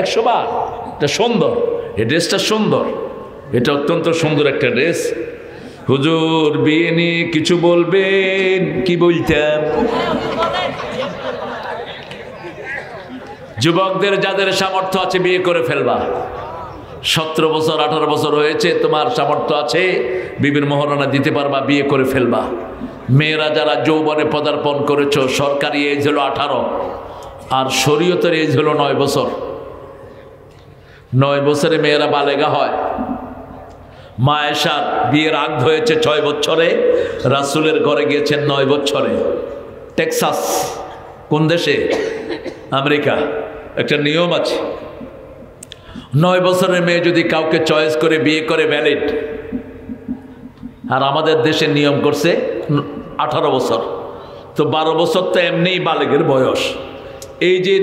100 বার। এটা সুন্দর, এই ড্রেসটা সুন্দর, এটা অত্যন্ত সুন্দর একটা ড্রেস। হুজুর বিয়ে নিয়ে কিছু বলবেন? কি বলতেন? যুবকদের যাদের সামর্থ্য আছে বিয়ে করে ফেলবা। 17 বছর 18 বছর হয়েছে, তোমার সামর্থ্য আছে, বিবির মোহরানা দিতে পারবা, বিয়ে করে ফেলবা। মেয়েরা যারা যৌবনে পদার্পণ করেছ, সরকারি এজ হলো 18 আর শরীয়তের এজ হলো 9 বছর। 9 বছরে মেয়েরা বালেগা হয়। মা আয়েশার বিয়ের আগ হয়েছে 6 বছরে, রাসূলের ঘরে গিয়েছেন 9 বছরে। টেক্সাস, কোন দেশে? আমেরিকা। একটা নিয়ম আছে, 9 বছরের মেয়ে যদি কাউকে চয়েস করে বিয়ে করে ভ্যালিড। আর আমাদের দেশে নিয়ম করছে 18 বছর, তো 12 বছর তো এমনিই বালেগের বয়স। এই যে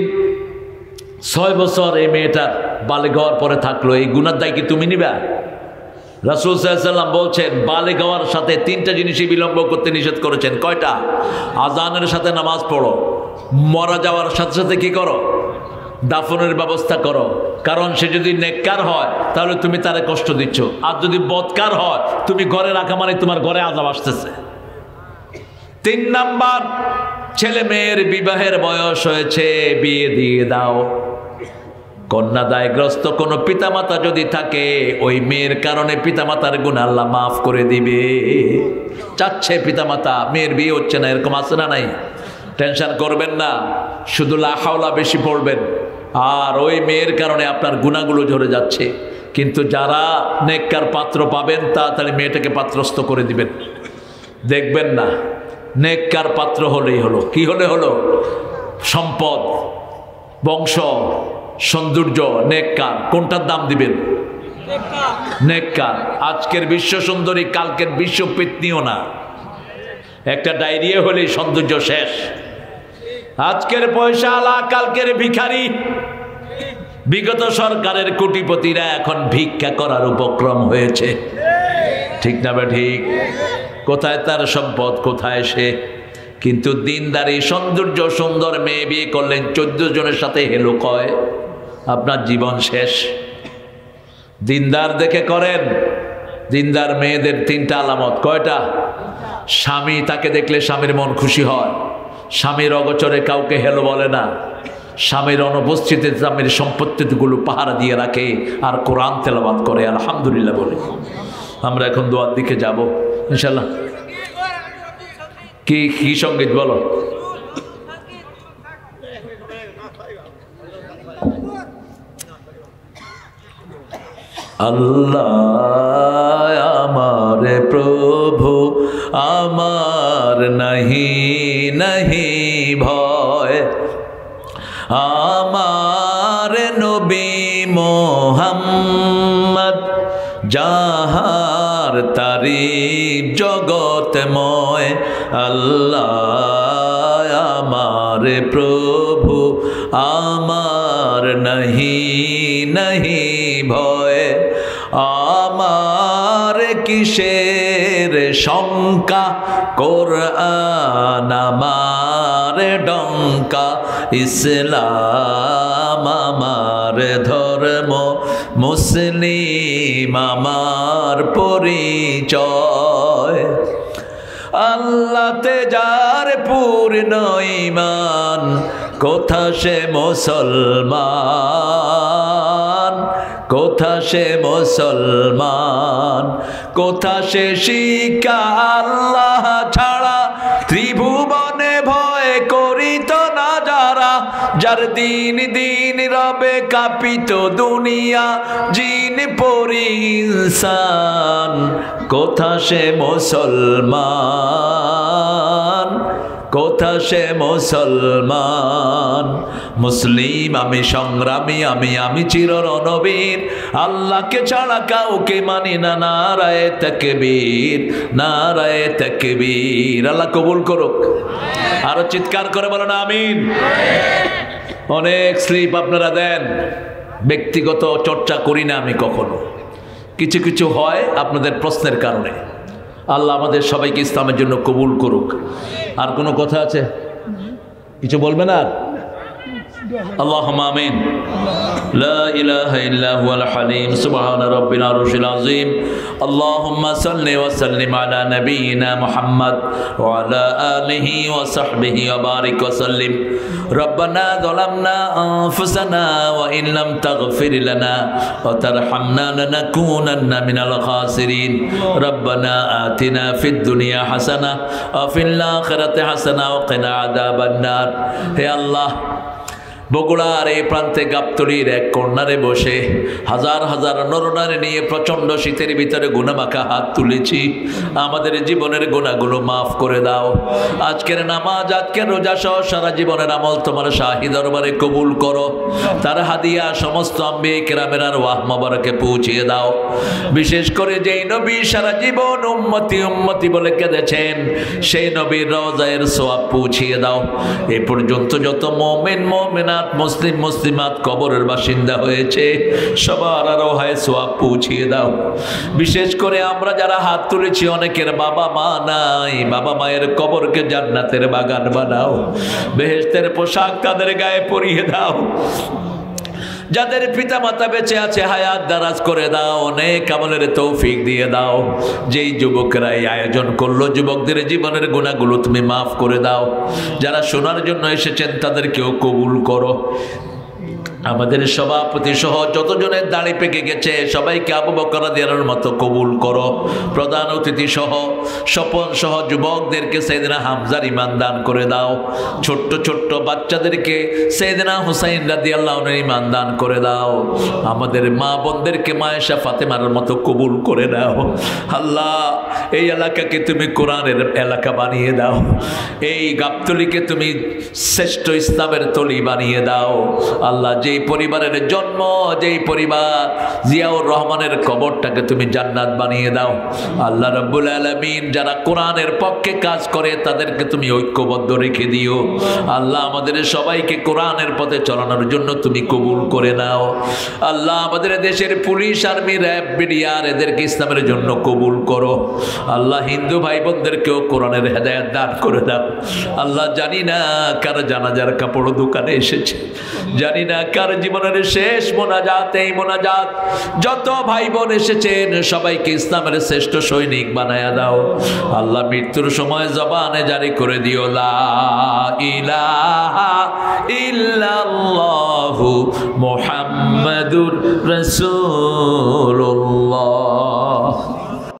6 বছর এই মেয়েটার বালেগ হওয়ার পরে থাকলো, এই গুনার দায় কি তুমি নিবা? রাসূল সাল্লাল্লাহু আলাইহি ওয়াসাল্লাম বলছেন বালেগ হওয়ার সাথে 3টা জিনিসই বিলম্ব করতে নিষেধ করেছেন। কয়টা? আজানের সাথে নামাজ পড়ো, মারা যাওয়ার সাথে সাথে কি করো? দাফনের ব্যবস্থা করো। কারণ সে যদি নেককার হয় তাহলে তুমি তারে কষ্ট দিচ্ছ, আর যদি বদকার হয় তুমি ঘরে রাখা মানে তোমার ঘরে আযাব আসতেছে। 3 নাম্বার, ছেলে মেয়ের বিবাহের বয়স হয়েছে, বিয়ে দিয়ে দাও। কন্যাদায়গ্রস্ত কোনো পিতামাতা যদি থাকে, ওই মেয়ের কারণে পিতামাতার গুনাহ আল্লাহ মাফ করে দিবে। চাচ্ছে পিতামাতা মেয়ের বিয়ে হচ্ছে না, এরকম আছে না নাই? টেনশন করবেন না, শুধু লা হাওলা বেশি পড়বেন, আর ওই মেয়ের কারণে আপনার গুনাহগুলো ঝরে যাচ্ছে। কিন্তু যারা নেককার পাত্র পাবেন তাড়াতাড়ি মেয়েটাকে পাত্রস্থ করে দিবেন। দেখবেন না, নেককার পাত্র হলেই হলো। কি হলে হলো? সম্পদ, বংশ, সৌন্দর্য, নেককার। কোনটার দাম দিবেন? নেককার। আজকের বিশ্ব সুন্দরী কালকের বিশ্ব পেতনিও না। একটা ডায়রিয়া হলেই সৌন্দর্য শেষ। আজকের পয়সা আলা কালকের ভিখারি। বিগত সরকারের কোটিপতিরা এখন ভিক্ষা করার উপক্রম হয়েছে, ঠিক না বে ঠিক? কোথায় তার সম্পদ, কোথায় সে? কিন্তু দিনদারি সৌন্দর্য সুন্দর মেয়ে বিয়ে করলেন, 14 জনের সাথে হেলো কয়, আপনার জীবন শেষ। দিনদার দেখে করেন। দিনদার মেয়েদের 3টা আলামত। কয়টা? স্বামী তাকে দেখলে স্বামীর মন খুশি হয়, স্বামীর অগোচরে কাউকে হেলো বলে না, স্বামীর অনুপস্থিতিতে স্বামীর সম্পত্তিগুলো পাহারা দিয়ে রাখে, আর কোরআন তেলাওয়াত করে, আলহামদুলিল্লাহ বলে। আমরা এখন দোয়ার দিকে যাব ইনশাল্লাহ। কি কি সঙ্গীত বলো? আল্লাহ আমার প্রভু, আমার নাহি নাহি ভয়, আমার নবী মুহাম্মদ যাহার তারিফ জগতময়। আল্লাহ আমার প্রভু, আমার নাহি নাহি ভয়, আমার কিসের শঙ্কা, কোরআন আমার ডঙ্কা, ইসলাম আমার ধর্ম, মুসলিম আমার পরিচয়। আল্লাহতে যার পূর্ণ ঈমান, কোথা সে মুসলমান, কোথা সে মুসলমান, কোথা সে শিক্ষা আল্লাহ ছাড়া, ত্রিভুবনে ভয় করিত না যারা, যার দিন দিন রবে কাঁপিত দুনিয়া, জিন পরি ইনসান, কোথা সে মুসলমান, কোথা সে মুসলমান। মুসলিম আমি, সংগ্রামী আমি, আমি চির রণবীর, আল্লাহকে ছাড়া কাউকে মানি না। নারায়ে তাকবীর, নারায়ে তাকবীর। আল্লাহ কবুল করুক। আরো চিৎকার করে বলেন আমিন। অনেক স্লিপ আপনারা দেন, ব্যক্তিগত চর্চা করি না আমি কখনো, কিছু কিছু হয় আপনাদের প্রশ্নের কারণে। আল্লাহ আমাদের সবাইকে ইসলামের জন্য কবুল করুক। আর কোনো কথা আছে? কিছু বলবেন আর? আল্লাহুম্মা আমিন। লা ইলাহা ইল্লা হুয়াল হালিম, সুবহানা রাব্বিল আরশিল আযীম। আল্লাহুম্মা সাল্লি ওয়া সাল্লিম আলা নাবিয়িনা মুহাম্মদ ওয়া আলা আলিহি ওয়া সাহবিহি ওয়া বারিক ওয়া সাল্লিম। রব্বানা যালামনা আনফুসানা ওয়া ইন লাম তাগফির লানা ওয়া তারহামনা লানাকুনান্না মিনাল খাসিরিন। রব্বানা আতিনা ফিদ দুনিয়া হাসানাহ ওয়া ফিল আখিরাতি হাসানাহ ওয়া কিনা আযাবান নার। হে আল্লাহ, বগুড়ার এই প্রান্তে গাবতলীর এক কর্নারে বসে হাজার হাজার নরনারী নিয়ে প্রচণ্ড শীতের ভিতরে গুনামাখা হাত তুলেছি। আমাদের জীবনের গুনাহগুলো মাফ করে দাও। আজকের নামাজ, আজকের রোজা সহ সারা জীবনের আমল তোমার শাহী দরবারে কবুল করো। তার হাদিয়া সমস্ত আম্বিয়ে কেরামের আরওয়াহ মোবারকে পৌঁছিয়ে দাও। বিশেষ করে যেই নবী সারা জীবন উম্মতি উম্মতি বলে কেঁদেছেন, সেই নবীর রওজায়ের সওয়াব পৌঁছিয়ে দাও। এ পর্যন্ত যত মুমিন মুমিনাত, মুসলিম মুসলিমাত কবরের বাসিন্দা হয়েছে, সবার রওহায়ে সওয়াব পৌঁছিয়ে দাও। বিশেষ করে আমরা যারা হাত তুলেছি, অনেকের বাবা মা নাই, বাবা মায়ের কবরকে জান্নাতের বাগান বানাও। বেহেশতের পোশাক তাদের গায়ে পরিয়ে দাও। যাদের পিতা মাতা বেঁচে আছে হায়াত দারাজ করে দাও, অনেক আমলের তৌফিক দিয়ে দাও। যেই যুবকরা এই আয়োজন করলো, যুবকদের জীবনের গুনাহগুলো তুমি মাফ করে দাও। যারা শোনার জন্য এসেছেন তাদেরকেও কবুল করো। আমাদের সভাপতি সহ যতজনের দাড়ি পেকে গেছে সবাইকে আবু বকর রাদিয়াল্লাহু মতো কবুল করো। প্রধান অতিথি সহ স্বপন সহ যুবকদেরকে সাইয়েদনা হামজার ঈমান দান করে দাও। ছোট্ট ছোট্ট বাচ্চাদেরকে সাইয়েদনা হুসাইন রাদিয়াল্লাহু আনহু ঈমান দান করে দাও। আমাদের মা বোনদেরকে মায়েশা ফাতেমার মতো কবুল করে দাও। আল্লাহ, এই এলাকাকে তুমি কোরআনের এলাকা বানিয়ে দাও। এই গাবতলীকে তুমি শ্রেষ্ঠ ইসলামের তলি বানিয়ে দাও। আল্লাহ, যেই পরিবারের জন্ম, যেই পরিবার জিয়াউর রহমানের কবরটাকে তুমি জান্নাত বানিয়ে দাও। আল্লাহ রাব্বুল আলামিন, যারা কোরআনের পক্ষে কাজ করে তাদেরকে তুমি ঐক্যবদ্ধ রেখে দিও। আল্লাহ, আমাদের সবাইকে কোরআনের পথে চালানোর জন্য তুমি কবুল করে নাও। আল্লাহ, আমাদের দেশের পুলিশ, আর্মি, র্যাব, বিডিআর এদেরকে ইসলামের জন্য কবুল করো। আল্লাহ, হিন্দু ভাই বোনদেরকেও কোরআনের হেদায়েত দান করে দাও। আল্লাহ, জানি না কার জানাজার কাপড় দোকানে এসেছে, জানি না কার জীবনের শেষ মোনাজাত। এই মোনাজাত যত ভাই বোন এসেছেন সবাইকে ইসলামের শ্রেষ্ঠ সৈনিক বানায়া দাও। আল্লাহ, মৃত্যুর সময় জবানে জারি করে দিও লা ইলাহা ইল্লাল্লাহু মুহাম্মাদুর রাসূলুল্লাহ।